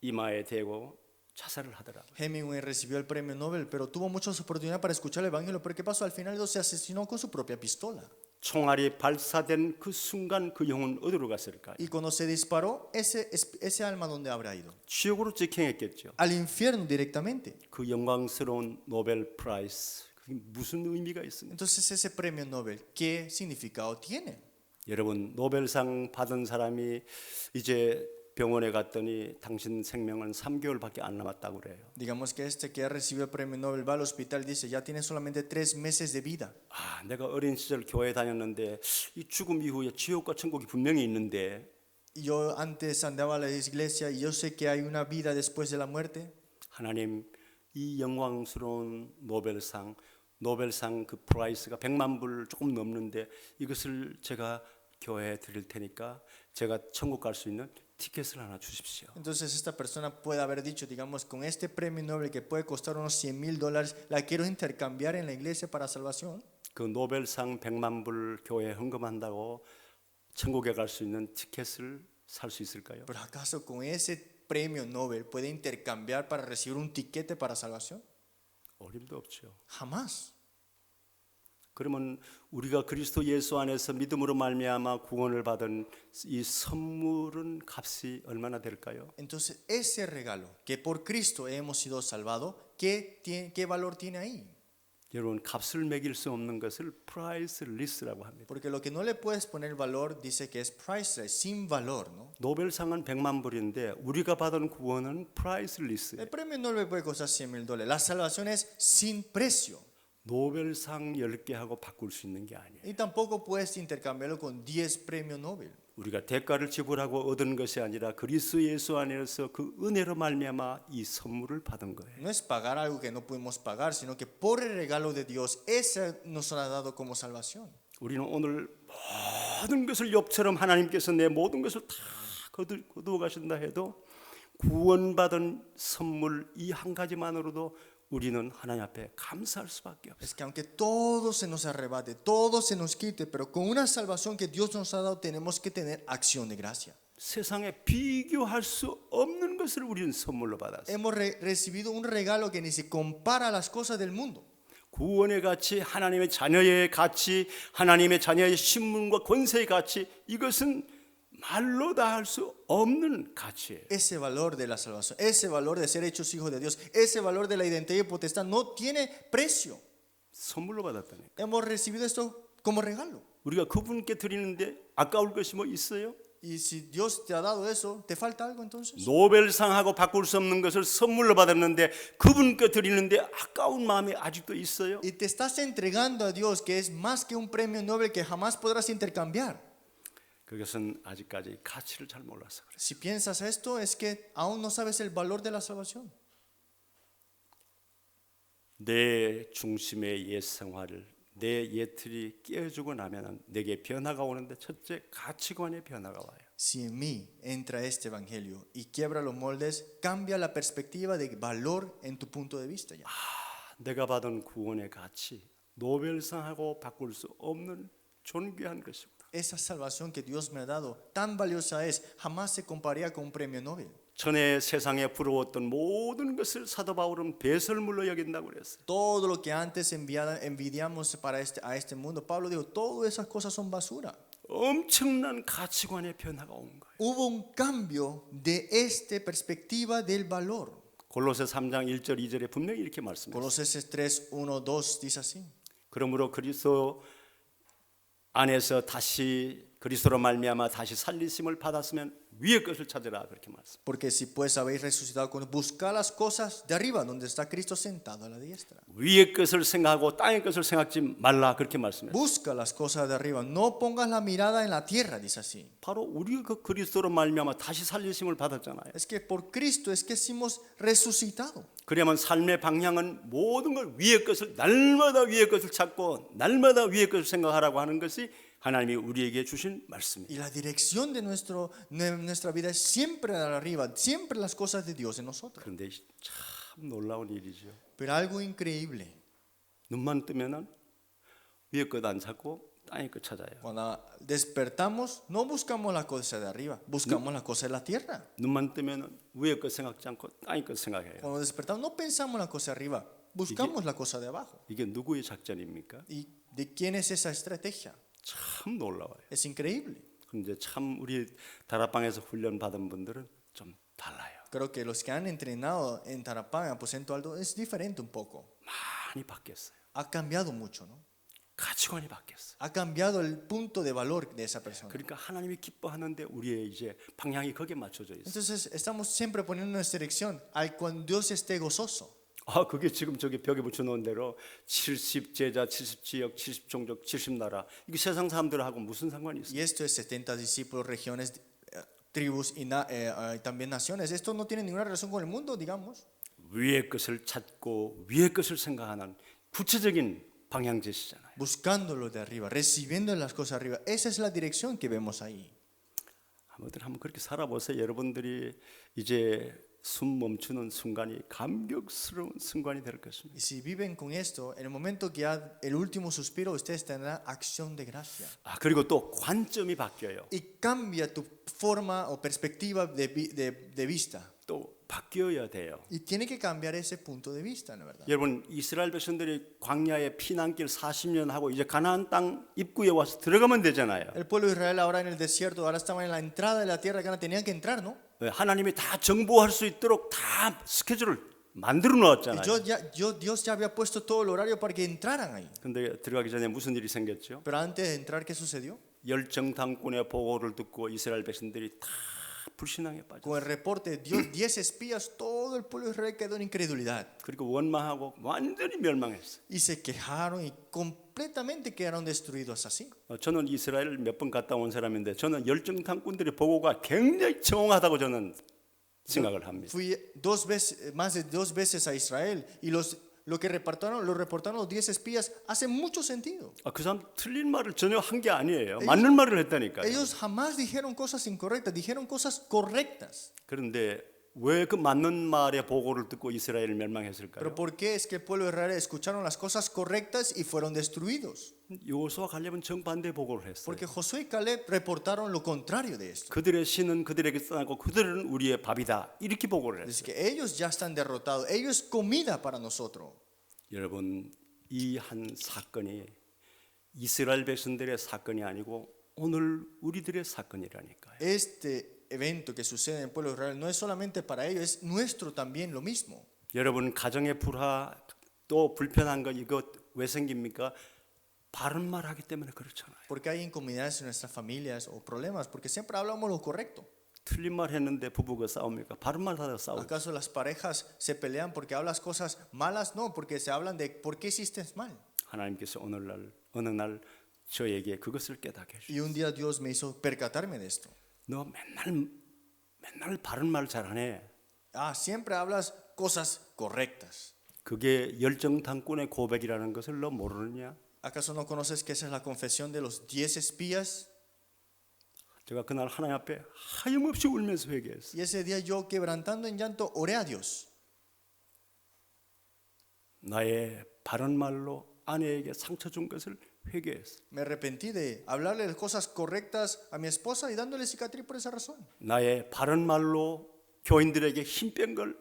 이마에 대고 자살을 하더라고요. Hemingway recibió el premio Nobel, pero tuvo muchas oportunidades para escuchar el evangelio. ¿Pero qué pasó? Al final se asesinó con su propia pistola. 총알이 발사된 그 순간 그 영혼 어디로 갔을까요? Y cuando se disparó, ese alma, ¿dónde habrá ido? 지옥으로 직행했겠죠. Al infierno directamente. 그 영광스러운 노벨 프라이스 그게 무슨 의미가 있습니까? Entonces ese premio Nobel, ¿qué significado tiene? 여러분 노벨상 받은 사람이 이제 병원에 갔더니 당신 생명은 3개월밖에 안 남았다고 그래요. Digamos que este que ha recibido el premio Nobel va al hospital y dice, ya tiene solamente 3 meses de vida. 아, 내가 어린 시절 교회 다녔는데 이 죽음 이후에 지옥과 천국이 분명히 있는데 Yo antes andaba a la iglesia y yo sé que hay una vida después de la muerte. 하나님 이 영광스러운 노벨상 그 프라이스가 100만 불 조금 넘는데 이것을 제가 교회에 드릴 테니까 제가 천국 갈 수 있는 티켓을 하나 주십시오. Entonces esta persona puede haber dicho, digamos, con este premio Nobel que puede costar unos $100,000, la quiero intercambiar en la iglesia para salvación. 그 노벨상 100만 불 교회에 헌금한다고 천국에 갈 수 있는 티켓을 살 수 있을까요? ¿Pero acaso con ese premio Nobel puede intercambiar para recibir un tiquete para salvación? 어림도 없죠. Jamás. 그러면 우리가 그리스도 예수 안에서 믿음으로 말미암아 구원을 받은 이 선물은 값이 얼마나 될까요? Entonces ese regalo que por Cristo hemos sido salvados, ¿qué valor tiene ahí? 여러분 값을 매길 수 없는 것을 프라이스리스라고 합니다. Porque lo que no le puedes poner valor dice que es priceless, sin valor, ¿no? 노벨상은 100만 불인데 우리가 받은 구원은 프라이스리스. El premio Nobel puede costar $100,000. La salvación es sin precio. 노벨상 10개 하고 바꿀 수 있는 게 아니에요. Y tampoco puedes intercambiarlo con 10 premios Nobel. 우리가 대가를 지불하고 얻은 것이 아니라 그리스도 예수 안에서 그 은혜로 말미암아 이 선물을 받은 거예요. No es pagar algo que no pudimos pagar, sino que por el regalo de Dios, ese nos ha dado como salvación. 우리는 오늘 모든 것을 욥처럼 하나님께서 내 모든 것을 다 거두어 가신다 해도 구원받은 선물 이 한 가지만으로도 우리는 하나님 앞에 감사할 수밖에 없어요. Es que aunque todo se nos arrebate, todo se nos quite, pero con una salvación que Dios nos ha dado tenemos que tener acción de gracia. 세상에 비교할 수 없는 것을 우리는 선물로 받았어요. Hemos recibido un regalo que ni se compara a las cosas del mundo. 구원의 가치, 하나님의 자녀의 가치, 하나님의 자녀의 신분과 권세의 가치, 이것은 말로 다 할 수 없는 가치예요. Ese valor de la salvación, ese valor de ser hechos hijos de Dios, ese valor de la identidad y potestad no tiene precio. 선물로 받았다니까. Hemos recibido esto como regalo. 우리가 그분께 드리는데 아까울 것이 뭐 있어요? Y si Dios te ha dado eso, ¿te falta algo entonces? 노벨상하고 바꿀 수 없는 것을 선물로 받았는데 그분께 드리는데 아까운 마음이 아직도 있어요. Y te estás entregando a Dios, que es más que un premio Nobel que jamás podrás intercambiar. 그것은 아직까지 가치를 잘 몰라서 그래요. Si piensas esto, es que aún no sabes el valor de la salvación. 내 중심의 옛 생활을 내 옛틀이 깨어지고 나면 내게 변화가 오는데 첫째 가치관의 변화가 와요. Si en mí entra este evangelio y quiebra los moldes, cambia la perspectiva de valor en tu punto de vista. Ya. 내가 받은 구원의 가치 노벨상하고 바꿀 수 없는 존귀한 것입니다. Esa salvación que Dios me ha dado, tan valiosa es, jamás se compararía con un premio Nobel. 전에 세상에 부러웠던 모든 것을 사도 바울은 배설물로 여긴다고 그랬어요. Todo lo que antes envidiamos a este mundo, Pablo dijo, todas esas cosas son basura. 엄청난 가치관의 변화가 온 거예요. Hubo un cambio de esta perspectiva del valor. 골로새 3장 1절 2절에 분명히 이렇게 말씀했어요. Colosenses 3, 1, 2 dice así. 그러므로 그리스도 안에서 다시 그리스도로 말미암아 다시 살리심을 받았으면 위의 것을 찾으라 그렇게 말씀. Porque si pues habéis resucitado con buscar las cosas de arriba donde está Cristo sentado a la diestra. 위의 것을 생각하고 땅의 것을 생각지 말라 그렇게 말씀했어요. Busca las cosas de arriba, no pongas la mirada en la tierra, dice así. 바로 우리가 그 그리스도로 말미암아 다시 살리심을 받았잖아요. Es que por Cristo es que hemos resucitado. 그러면 삶의 방향은 모든 걸 위의 것을 날마다 위의 것을 찾고 날마다 위의 것을 생각하라고 하는 것이 하나님이 우리에게 주신 말씀입니다. Y la dirección de nuestra vida es siempre arriba, siempre las cosas de Dios en nosotros. 그런데 참 놀라운 일이죠. Pero algo increíble, 눈만 뜨면은 위의 것 안 찾고 땅의 것 찾아요. cuando despertamos no buscamos la cosa de arriba, buscamos la cosa de la tierra. 눈만 뜨면은 위의 것 생각지 않고 땅의 것 생각해요. Cuando despertamos no pensamos la cosa de arriba, buscamos la cosa de abajo. 이게 누구의 작전입니까? ¿Y de quién es esa estrategia? 참 놀라워요. Es increíble. 근데 참 우리 다락방에서 훈련 받은 분들은 좀 달라요. Creo que los que han entrenado en Tarapán, Aposento Alto, es diferente un poco. 많이 바뀌었어요. Ha cambiado mucho, ¿no? 가치관이 바뀌었어요. Ha cambiado el punto de valor de esa persona. 그러니까 하나님이 기뻐하는데 우리의 이제 방향이 거기에 맞춰져 있어요. Entonces estamos siempre poniendo nuestra dirección al cuando Dios esté gozoso. 아, 그게 지금 저기 벽에 붙여놓은 대로 70 제자, 70 지역, 70 종족, 70 나라. 이게 세상 사람들하고 무슨 상관이 있어요? Y esto es 70 discípulos, regiones, tribus y también naciones. Esto no tiene ninguna relación con el mundo, digamos. 위의 것을 찾고 위의 것을 생각하는 구체적인 방향 제시잖아요. Buscando lo de arriba, recibiendo las cosas arriba. Esa es la dirección que vemos ahí. 아무튼 한번 그렇게 살아보세요. 여러분들이 이제 숨 멈추는 순간이 감격스러운 순간이 될 것입니다. Y si viven con esto, en el momento que ya el último suspiro, ustedes tendrán acción de gracia. 아, 그리고 또 관점이 바뀌어요. Y cambia tu forma o perspectiva de vista. 또 바뀌어야 돼요. Y tiene que cambiar ese punto de vista, ¿no es verdad? 여러분 이스라엘 백성들이 광야에 피난길 40년 하고 이제 가나안 땅 입구에 와서 들어가면 되잖아요. El pueblo de Israel ahora en el desierto, ahora estaban en la entrada de la tierra que no tenían que entrar, ¿no? 하나님이 다 정보할 수 있도록 다 스케줄을 만들어 놓았잖아요. Dios ya había puesto todo el horario para que entraran ahí. 근데 들어가기 전에 무슨 일이 생겼죠? Pero antes de entrar, ¿qué sucedió? 열정당군의 보고를 듣고 이스라엘 백성들이 다 불신앙에 빠졌어요. Con el reporte, dio 10 espías, todo el pueblo de Israel quedó en incredulidad. 그리고 원망하고 완전히 멸망했어요. Y se quejaron y completamente quedaron destruidos así. 저는 이스라엘 몇 번 갔다 온 사람인데 저는 열정당군들의 보고가 굉장히 정확하다고 저는 생각을 합니다. Fui más de dos veces a Israel y lo reportaron los 10 espías hace mucho sentido. 그 사람 틀린 말을 전혀 한 게 아니에요. 맞는 말을 했다니까요. Ellos jamás dijeron cosas incorrectas, dijeron cosas correctas. 그런데 왜 그 맞는 말의 보고를 듣고 이스라엘을 멸망했을까요? Pero ¿por qué es que el pueblo de Israel escucharon las cosas correctas y fueron destruidos? 여호수아 갈렙은 정반대 보고를 했어요. Porque Josué y Caleb reportaron lo contrario de esto. 그들의 신은 그들에게 떠나고 그들은 우리의 밥이다. 이렇게 보고를 Es 했어요. que ellos ya están derrotados, ellos es comida para nosotros. 여러분 이 한 사건이 이스라엘 백성들의 사건이 아니고 오늘 우리들의 사건이라니까요. Este evento que sucede en el pueblo de Israel no es solamente para ellos, es nuestro también lo mismo. 여러분 가정의 불화 또 불편한 거 이거 왜 생깁니까? 바른 말 하기 때문에 그렇잖아요. Porque hay incomodidades en nuestras familias o problemas, porque siempre hablamos lo correcto. 틀린 말 했는데 부부가 싸웁니까? 바른 말 하다가 싸우고. ¿Acaso las parejas se pelean porque hablas cosas malas? No, porque se hablan de por qué hiciste mal. 하나님께서 어느 날 저에게 그것을 깨닫게 해주셨어요. Y un día Dios me hizo percatarme de esto. 너 맨날 바른 말 잘하네. Siempre hablas cosas correctas. 그게 열정당꾼의 고백이라는 것을 너 모르느냐? ¿Acaso no conoces que esa es la confesión de los 10 espías? 제가 그날 하나님 앞에 하염없이 울면서 회개했어요. Y ese día yo quebrantando en llanto oré a Dios. 나의 바른 말로 아내에게 상처 준 것을 회개했어요. Me arrepentí de hablarle cosas correctas a mi esposa y dándole cicatriz por esa razón. 나의 바른 말로 교인들에게 힘 뺀 걸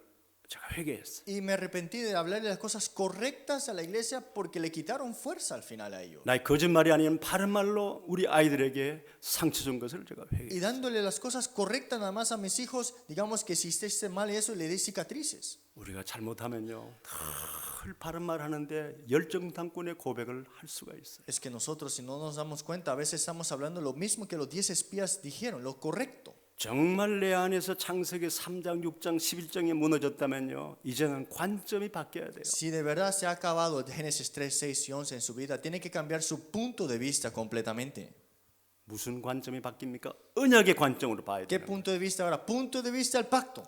제가 회개했어요. Y me arrepentí de hablarle las cosas correctas a la iglesia porque le quitaron fuerza al final a ellos. 나의 거짓말이 아닌 바른 말로 우리 아이들에게 상처 준 것을 제가 Y 회개했어요. dándole las cosas correctas nada más a mis hijos, digamos que si hiciste mal y eso, le di cicatrices. 우리가 잘못하면요, 늘 바른 말 하는데 열정탐꾼의 고백을 할 수가 있어요. Es que nosotros, si no nos damos cuenta, a veces estamos hablando lo mismo que los 10 espías dijeron, lo correcto. 정말 내 안에서 창세기 3장, 6장, 11장이 무너졌다면요, 이제는 관점이 바뀌어야 돼요. Si de verdad se ha acabado Génesis 3, 6 y 11 en su vida, tiene que cambiar su punto de vista completamente. 무슨 관점이 바뀝니까? 언약의 관점으로 봐야 ¿Qué 돼요. punto de vista ahora? Punto de vista del pacto.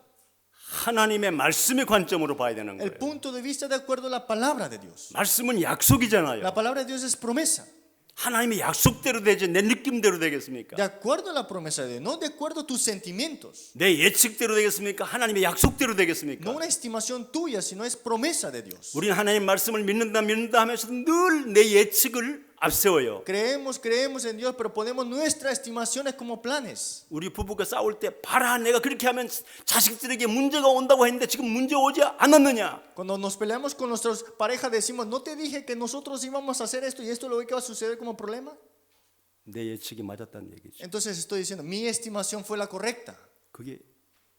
하나님의 말씀의 관점으로 봐야 되는 El 거예요. punto de vista de acuerdo a la palabra de Dios. 말씀은 약속이잖아요. La palabra de Dios es promesa. 하나님의 약속대로 되지 내 느낌대로 되겠습니까? De acuerdo a la promesa de Dios, no de acuerdo a tus sentimientos. 내 예측대로 되겠습니까? 하나님의 약속대로 No 되겠습니까? una estimación tuya, sino es promesa de Dios. 우리는 하나님 말씀을 믿는다 하면서도 늘 내 예측을 앞세워요. Creemos en Dios, pero ponemos nuestras estimaciones como planes. 우리 부부가 싸울 때 봐라 내가 그렇게 하면 자식들에게 문제가 온다고 했는데 지금 문제 오지 않았느냐? Cuando nos peleamos con nuestras parejas decimos, ¿no te dije que nosotros íbamos a hacer esto y esto es lo que va a suceder como problema? 내 예측이 맞았다는 얘기죠. Entonces estoy diciendo, mi estimación fue la correcta. 그게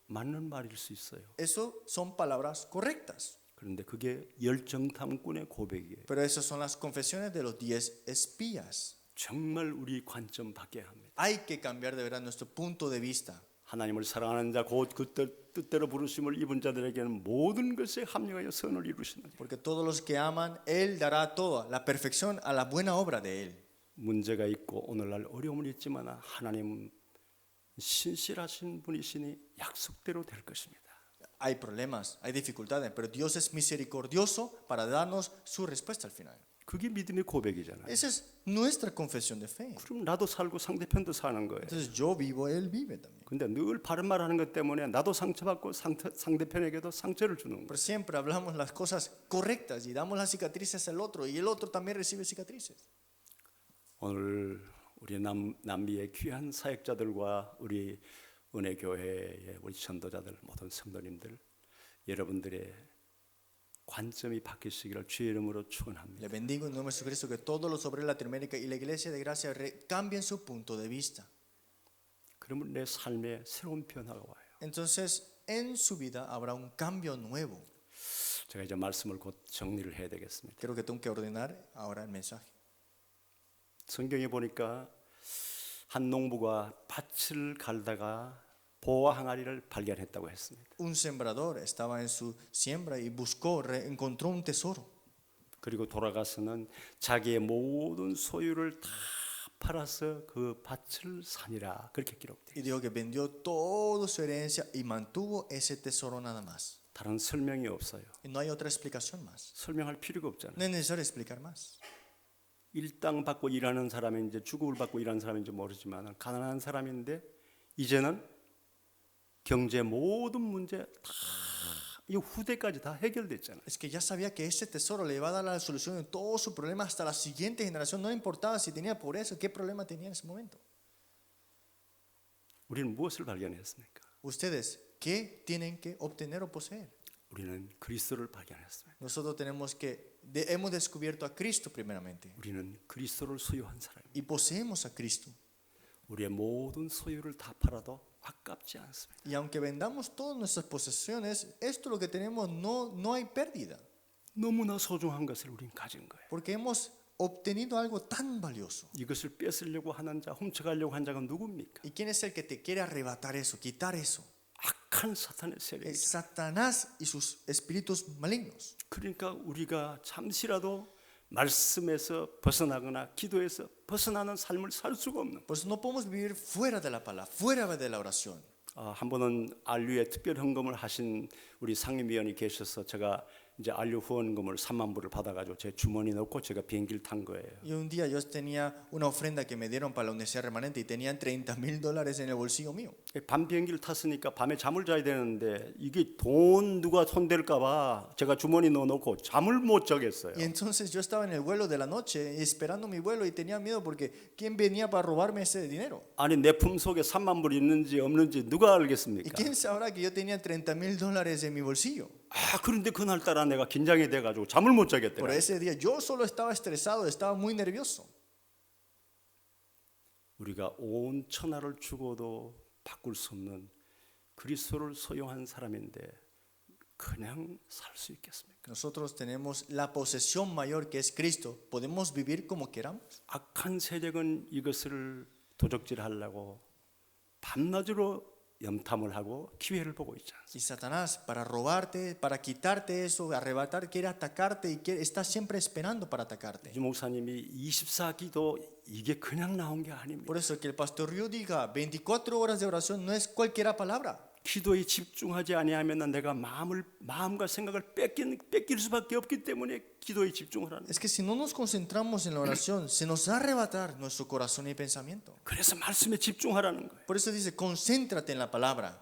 맞는 말일 수 있어요. Eso son palabras correctas. 그런데 그게 열정탐꾼의 고백이에요. Pero esas son las confesiones de los 10 espías. 정말 우리 관점 바뀌어야 합니다. Hay que cambiar de verdad nuestro punto de vista. 하나님을 사랑하는 자 곧 그 뜻대로 부르심을 입은 자들에게는 모든 것에 합력하여 선을 이루시느니라. Porque todos los que aman, Él dará toda la perfección a la buena obra de Él. 문제가 있고 오늘날 어려움은 있지만 하나님은 신실하신 분이시니 약속대로 될 것입니다. Hay problemas, hay dificultades, pero Dios es misericordioso para darnos su respuesta al final. 그게 믿음의 고백이잖아요. Esa es nuestra confesión de fe. 그럼 나도 살고 상대편도 사는 거예요. Entonces yo vivo, Él vive también. 근데 늘 바른 말 하는 것 때문에 나도 상처받고 상대편에게도 상처를 주는 거예요. Pero siempre hablamos las cosas correctas y damos las cicatrices al otro y el otro también recibe cicatrices. 오늘 우리 남미의 귀한 사역자들과 우리 은혜교회의 우리 전도자들 모든 성도님들 여러분들의 관점이 바뀌시기를 주의 이름으로 축원합니다. Le bendigo en nombre de Jesucristo que todos los obreros de Latinoamérica y la iglesia de gracia cambien su punto de vista. 그러면 내 삶에 새로운 변화가 와요. Entonces en su vida habrá un cambio nuevo. 제가 이제 말씀을 곧 정리를 해야 되겠습니다. Creo que tengo que ordenar ahora el mensaje. 성경에 보니까 한 농부가 밭을 갈다가 보화 항아리를 발견했다고 했습니다. Un sembrador estaba en su siembra y buscó, encontró un tesoro. 그리고 돌아가서는 자기의 모든 소유를 다 팔아서 그 밭을 사니라 그렇게 기록돼요. Y dijo que vendió toda su herencia y mantuvo ese tesoro nada más. 다른 설명이 없어요. Y no hay otra explicación más. 설명할 필요가 없잖아요. No es necesario explicar más. 일당 받고 일하는 사람인지 주급을 받고 일하는 사람인지 모르지만 가난한 사람인데 이제는 경제 모든 문제 다 이 후대까지 다 해결됐잖아요. Es que ya sabía que ese tesoro le iba a dar la solución de todos sus problemas hasta la siguiente generación. No le importaba si tenía pobreza, qué problema tenía en ese momento. 우리는 무엇을 발견했습니까? Ustedes, ¿qué tienen que obtener o poseer? 우리는 그리스도를 발견했습니다. Nosotros tenemos que, hemos descubierto a Cristo primeramente. 우리는 그리스도를 소유한 사람입니다. Y poseemos a Cristo. 우리의 모든 소유를 다 팔아도 아깝지 않습니다. Y aunque vendamos todas nuestras posesiones, esto lo que tenemos no hay pérdida. 너무나 소중한 것을 우리는 가진 거예요. Porque hemos obtenido algo tan valioso. 이것을 뺏으려고 하는 자, 훔쳐가려고 한 자가 누굽니까? ¿Y quién es el que te quiere arrebatar eso, quitar eso? 악한 사탄의 세력이죠. Es Satanás y sus espíritus malignos. 그러니까 우리가 잠시라도 말씀에서 벗어나거나 기도에서 벗어나는 삶을 살 수가 없는. Por eso no podemos vivir fuera de la palabra, fuera de la oración. 한 번은 안류에 특별 헌금을 하신 우리 상임위원이 계셔서 제가 이제 안류 후원금을 3만 불을 받아가지고 제 주머니 넣고 제가 비행기를 탄 거예요. Y un día yo tenía una ofrenda que me dieron para la universidad remanente y tenían $30,000 en el bolsillo mío. 밤 비행기를 탔으니까 밤에 잠을 자야 되는데 이게 돈 누가 손댈까봐 제가 주머니 넣어놓고 잠을 못 자겠어요. Y entonces yo estaba en el vuelo de la noche esperando mi vuelo y tenía miedo porque ¿quién venía para robarme ese dinero? 아니 내 품속에 3만 불 있는지 없는지 누가 ¿Y 알겠습니까? quién sabrá que yo tenía $30,000 en mi bolsillo? 그런데 그날따라 내가 긴장이 돼가지고 잠을 못 Por 자겠더라. ese día yo solo estaba estresado, estaba muy nervioso. 우리가 온 천하를 주고도 바꿀 수 없는 그리스도를 소유한 사람인데 그냥 살 수 있겠습니까? Nosotros tenemos la posesión mayor que es Cristo. ¿Podemos vivir como queramos? 악한 세력은 이것을 도적질하려고 밤낮으로 염탐을 하고 기회를 보고 있지 않습니까? Y Satanás, para robarte, para quitarte eso, arrebatar, quiere atacarte y está siempre esperando para atacarte. 유 목사님이 24기도 이게 그냥 나온 게 아닙니다. Por eso que el pastor Ryu diga 24 horas de oración no es cualquiera palabra. 기도에 집중하지 아니하면 내가 마음과 생각을 뺏길 수밖에 없기 때문에 기도에 집중을 하는. Es que si no nos concentramos en la oración, se nos va a arrebatar nuestro corazón y pensamiento. 그래서 말씀에 집중하라는 거예요. Por eso dice, concéntrate en la palabra.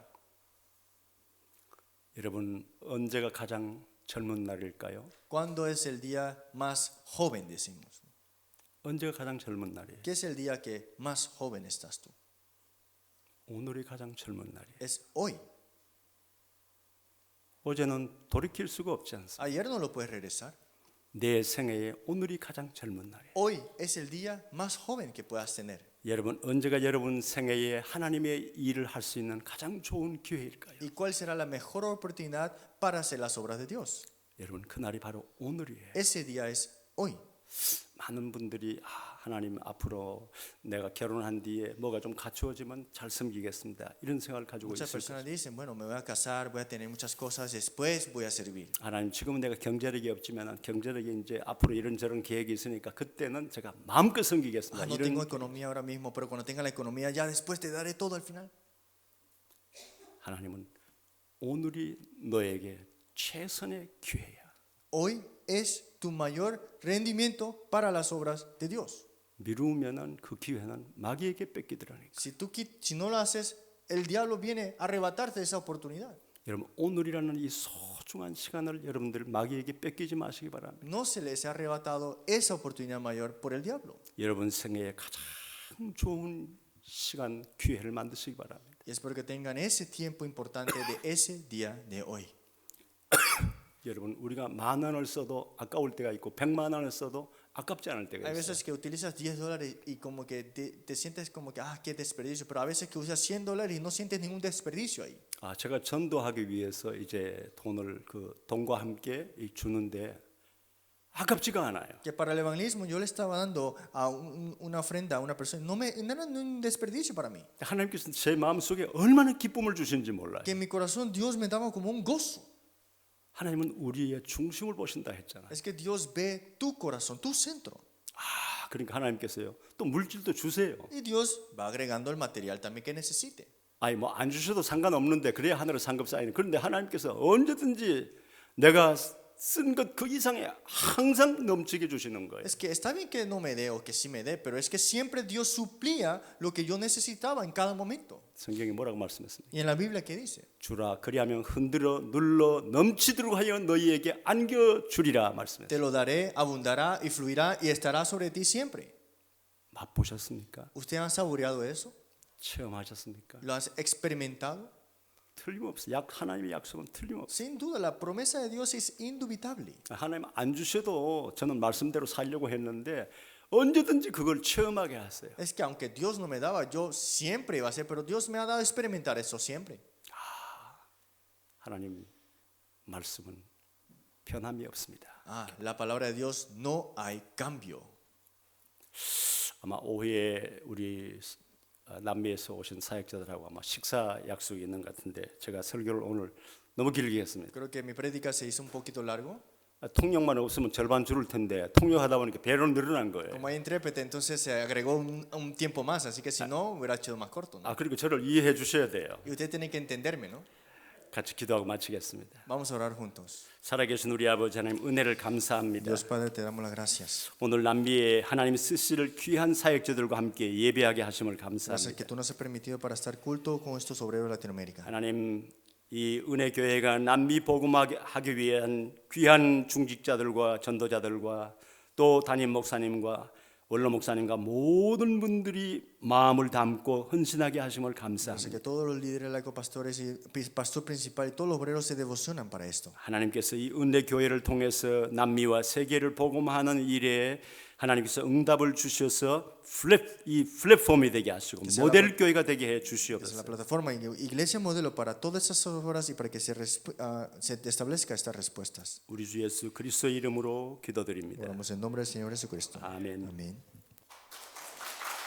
여러분 언제가 가장 젊은 날일까요? ¿Cuándo es el día más joven, decimos? 언제가 가장 젊은 날이에요? ¿Qué es el día que más joven estás tú? 오늘이 가장 젊은 날이에요. Es hoy. 어제는 돌이킬 수가 없지 않습니까? Ayer no lo puedes regresar. 내 생애에 오늘이 가장 젊은 날이에요. Hoy es el día más joven que puedas tener. 여러분 언제가 여러분 생애에 하나님의 일을 할 수 있는 가장 좋은 기회일까요? ¿Y cuál será la mejor oportunidad para hacer las obras de Dios? 여러분 그날이 바로 오늘이에요. Ese día es hoy. 많은 분들이 하나님 앞으로 내가 결혼한 뒤에 뭐가 좀 갖추어지면 잘 섬기겠습니다. 이런 생각을 가지고 Muchas 있을 personas 거예요. dicen, bueno, me voy a casar, voy a tener muchas cosas, después voy a servir. 하나님 지금은 내가 경제력이 없지만 경제력이 이제 앞으로 이런저런 계획이 있으니까 그때는 제가 마음껏 섬기겠습니다. No 이런 tengo economía ahora mismo, pero cuando tenga la economía ya después te daré todo al final. 하나님은 오늘이 너에게 최선의 기회야. Hoy es tu mayor rendimiento para las obras de Dios. 미루면은 그 기회는 마귀에게 뺏기더라니까. Si no lo haces, el diablo viene a arrebatarte esa oportunidad. 여러분 오늘이라는 이 소중한 시간을 여러분들 마귀에게 뺏기지 마시기 바랍니다. No se les ha arrebatado esa oportunidad mayor por el diablo. 여러분 생애에 가장 좋은 시간 기회를 만드시기 바랍니다. Y espero que tengan ese tiempo importante de ese día de hoy. 여러분 우리가 10,000원을 써도 아까울 때가 있고 100만 원을 써도 아깝지 않을 때가 Hay 있어요. veces que utilizas $10 y como que te sientes como que, qué desperdicio. Pero a veces que usas $100 y no sientes ningún desperdicio ahí. 제가 전도하기 위해서 이제 돈을 돈과 함께 주는데 아깝지가 않아요. Que para el evangelismo yo le estaba dando a una ofrenda a una persona. No era un desperdicio para mí. 하나님께서 제 마음속에 얼마나 기쁨을 주시는지 몰라요. Que en mi corazón Dios me daba como un gozo. 하나님은 우리의 중심을 보신다 했잖아요. Es que Dios ve tu corazón, tu centro. 그러니까 하나님께서요 또 물질도 주세요. Y Dios va agregando el material también que necesite. 뭐 안 주셔도 상관없는데 그래야 하늘에 상급 쌓이는. 그런데 하나님께서 언제든지 내가 쓴 것 그 이상에 항상 넘치게 주시는 거예요. Es que está bien que no me dé o que sí me dé, pero es que siempre Dios suplía lo que yo necesitaba en cada momento. 성경이 뭐라고 말씀했습니까? Y en la Biblia, ¿qué dice? 주라 그리하면 흔들어 눌러 넘치도록 하여 너희에게 안겨 주리라 말씀했어요. Te lo daré, abundará y fluirá y estará sobre ti siempre. 맛보셨습니까? ¿Usted ha saboreado eso? 체험하셨습니까? ¿Lo has experimentado? 틀림없어요. 하나님의 약속은 틀림없어요. Sin duda, la promesa de Dios es indubitable. 하나님 안 주셔도 저는 말씀대로 살려고 했는데 언제든지 그걸 체험하게 하세요. Es que aunque Dios no me daba, yo siempre iba a hacer, pero Dios me ha dado a experimentar eso siempre. 하나님 말씀은 변함이 없습니다. La palabra de Dios no hay cambio. 아마 오후에 우리 남미에서 오신 사역자들하고 아마 식사 약속이 있는 것 같은데 제가 설교를 오늘 너무 길게 했습니다. Creo que mi prédica se hizo un poquito largo. 통역만 없으면 절반 줄을 텐데 통역하다 보니까 배로 늘어난 거예요. Como hay intérprete, entonces se agregó un tiempo más, así que si no, hubiera hecho más corto, ¿no? 그리고 저를 이해해 주셔야 돼요. Y usted tiene que entenderme, ¿no? 같이 기도하고 마치겠습니다. Vamos a orar juntos. 살아계신 우리 아버지 하나님 은혜를 감사합니다. Dios Padre, te damos las gracias. 오늘 남미에 하나님 쓰시를 귀한 사역자들과 함께 예배하게 하심을 Gracias que 감사합니다. tú nos has permitido para estar culto con estos obreros de Latinoamérica. 하나님 이 은혜 교회가 남미 복음하기 위한 귀한 중직자들과 전도자들과 또 담임 목사님과 원로 목사님과 모든 분들이 마음을 담고 헌신하게 하심을 Así 감사합니다. que todos los líderes laicos, pastores y pastor principal y todos los obreros se devocionan para esto. 하나님께서 이 은혜 교회를 통해서 남미와 세계를 복음하는 일에 하나님께서 응답을 주셔서 이 플랫폼이 되게 하시고 모델 교회가 되게 해 Esa es la 주시옵소서. plataforma, iglesia modelo para todas esas obras y para que se establezca estas respuestas. 우리 주 예수 그리스도 이름으로 기도드립니다. Oramos en nombre del Señor Jesucristo. 아멘. Amén.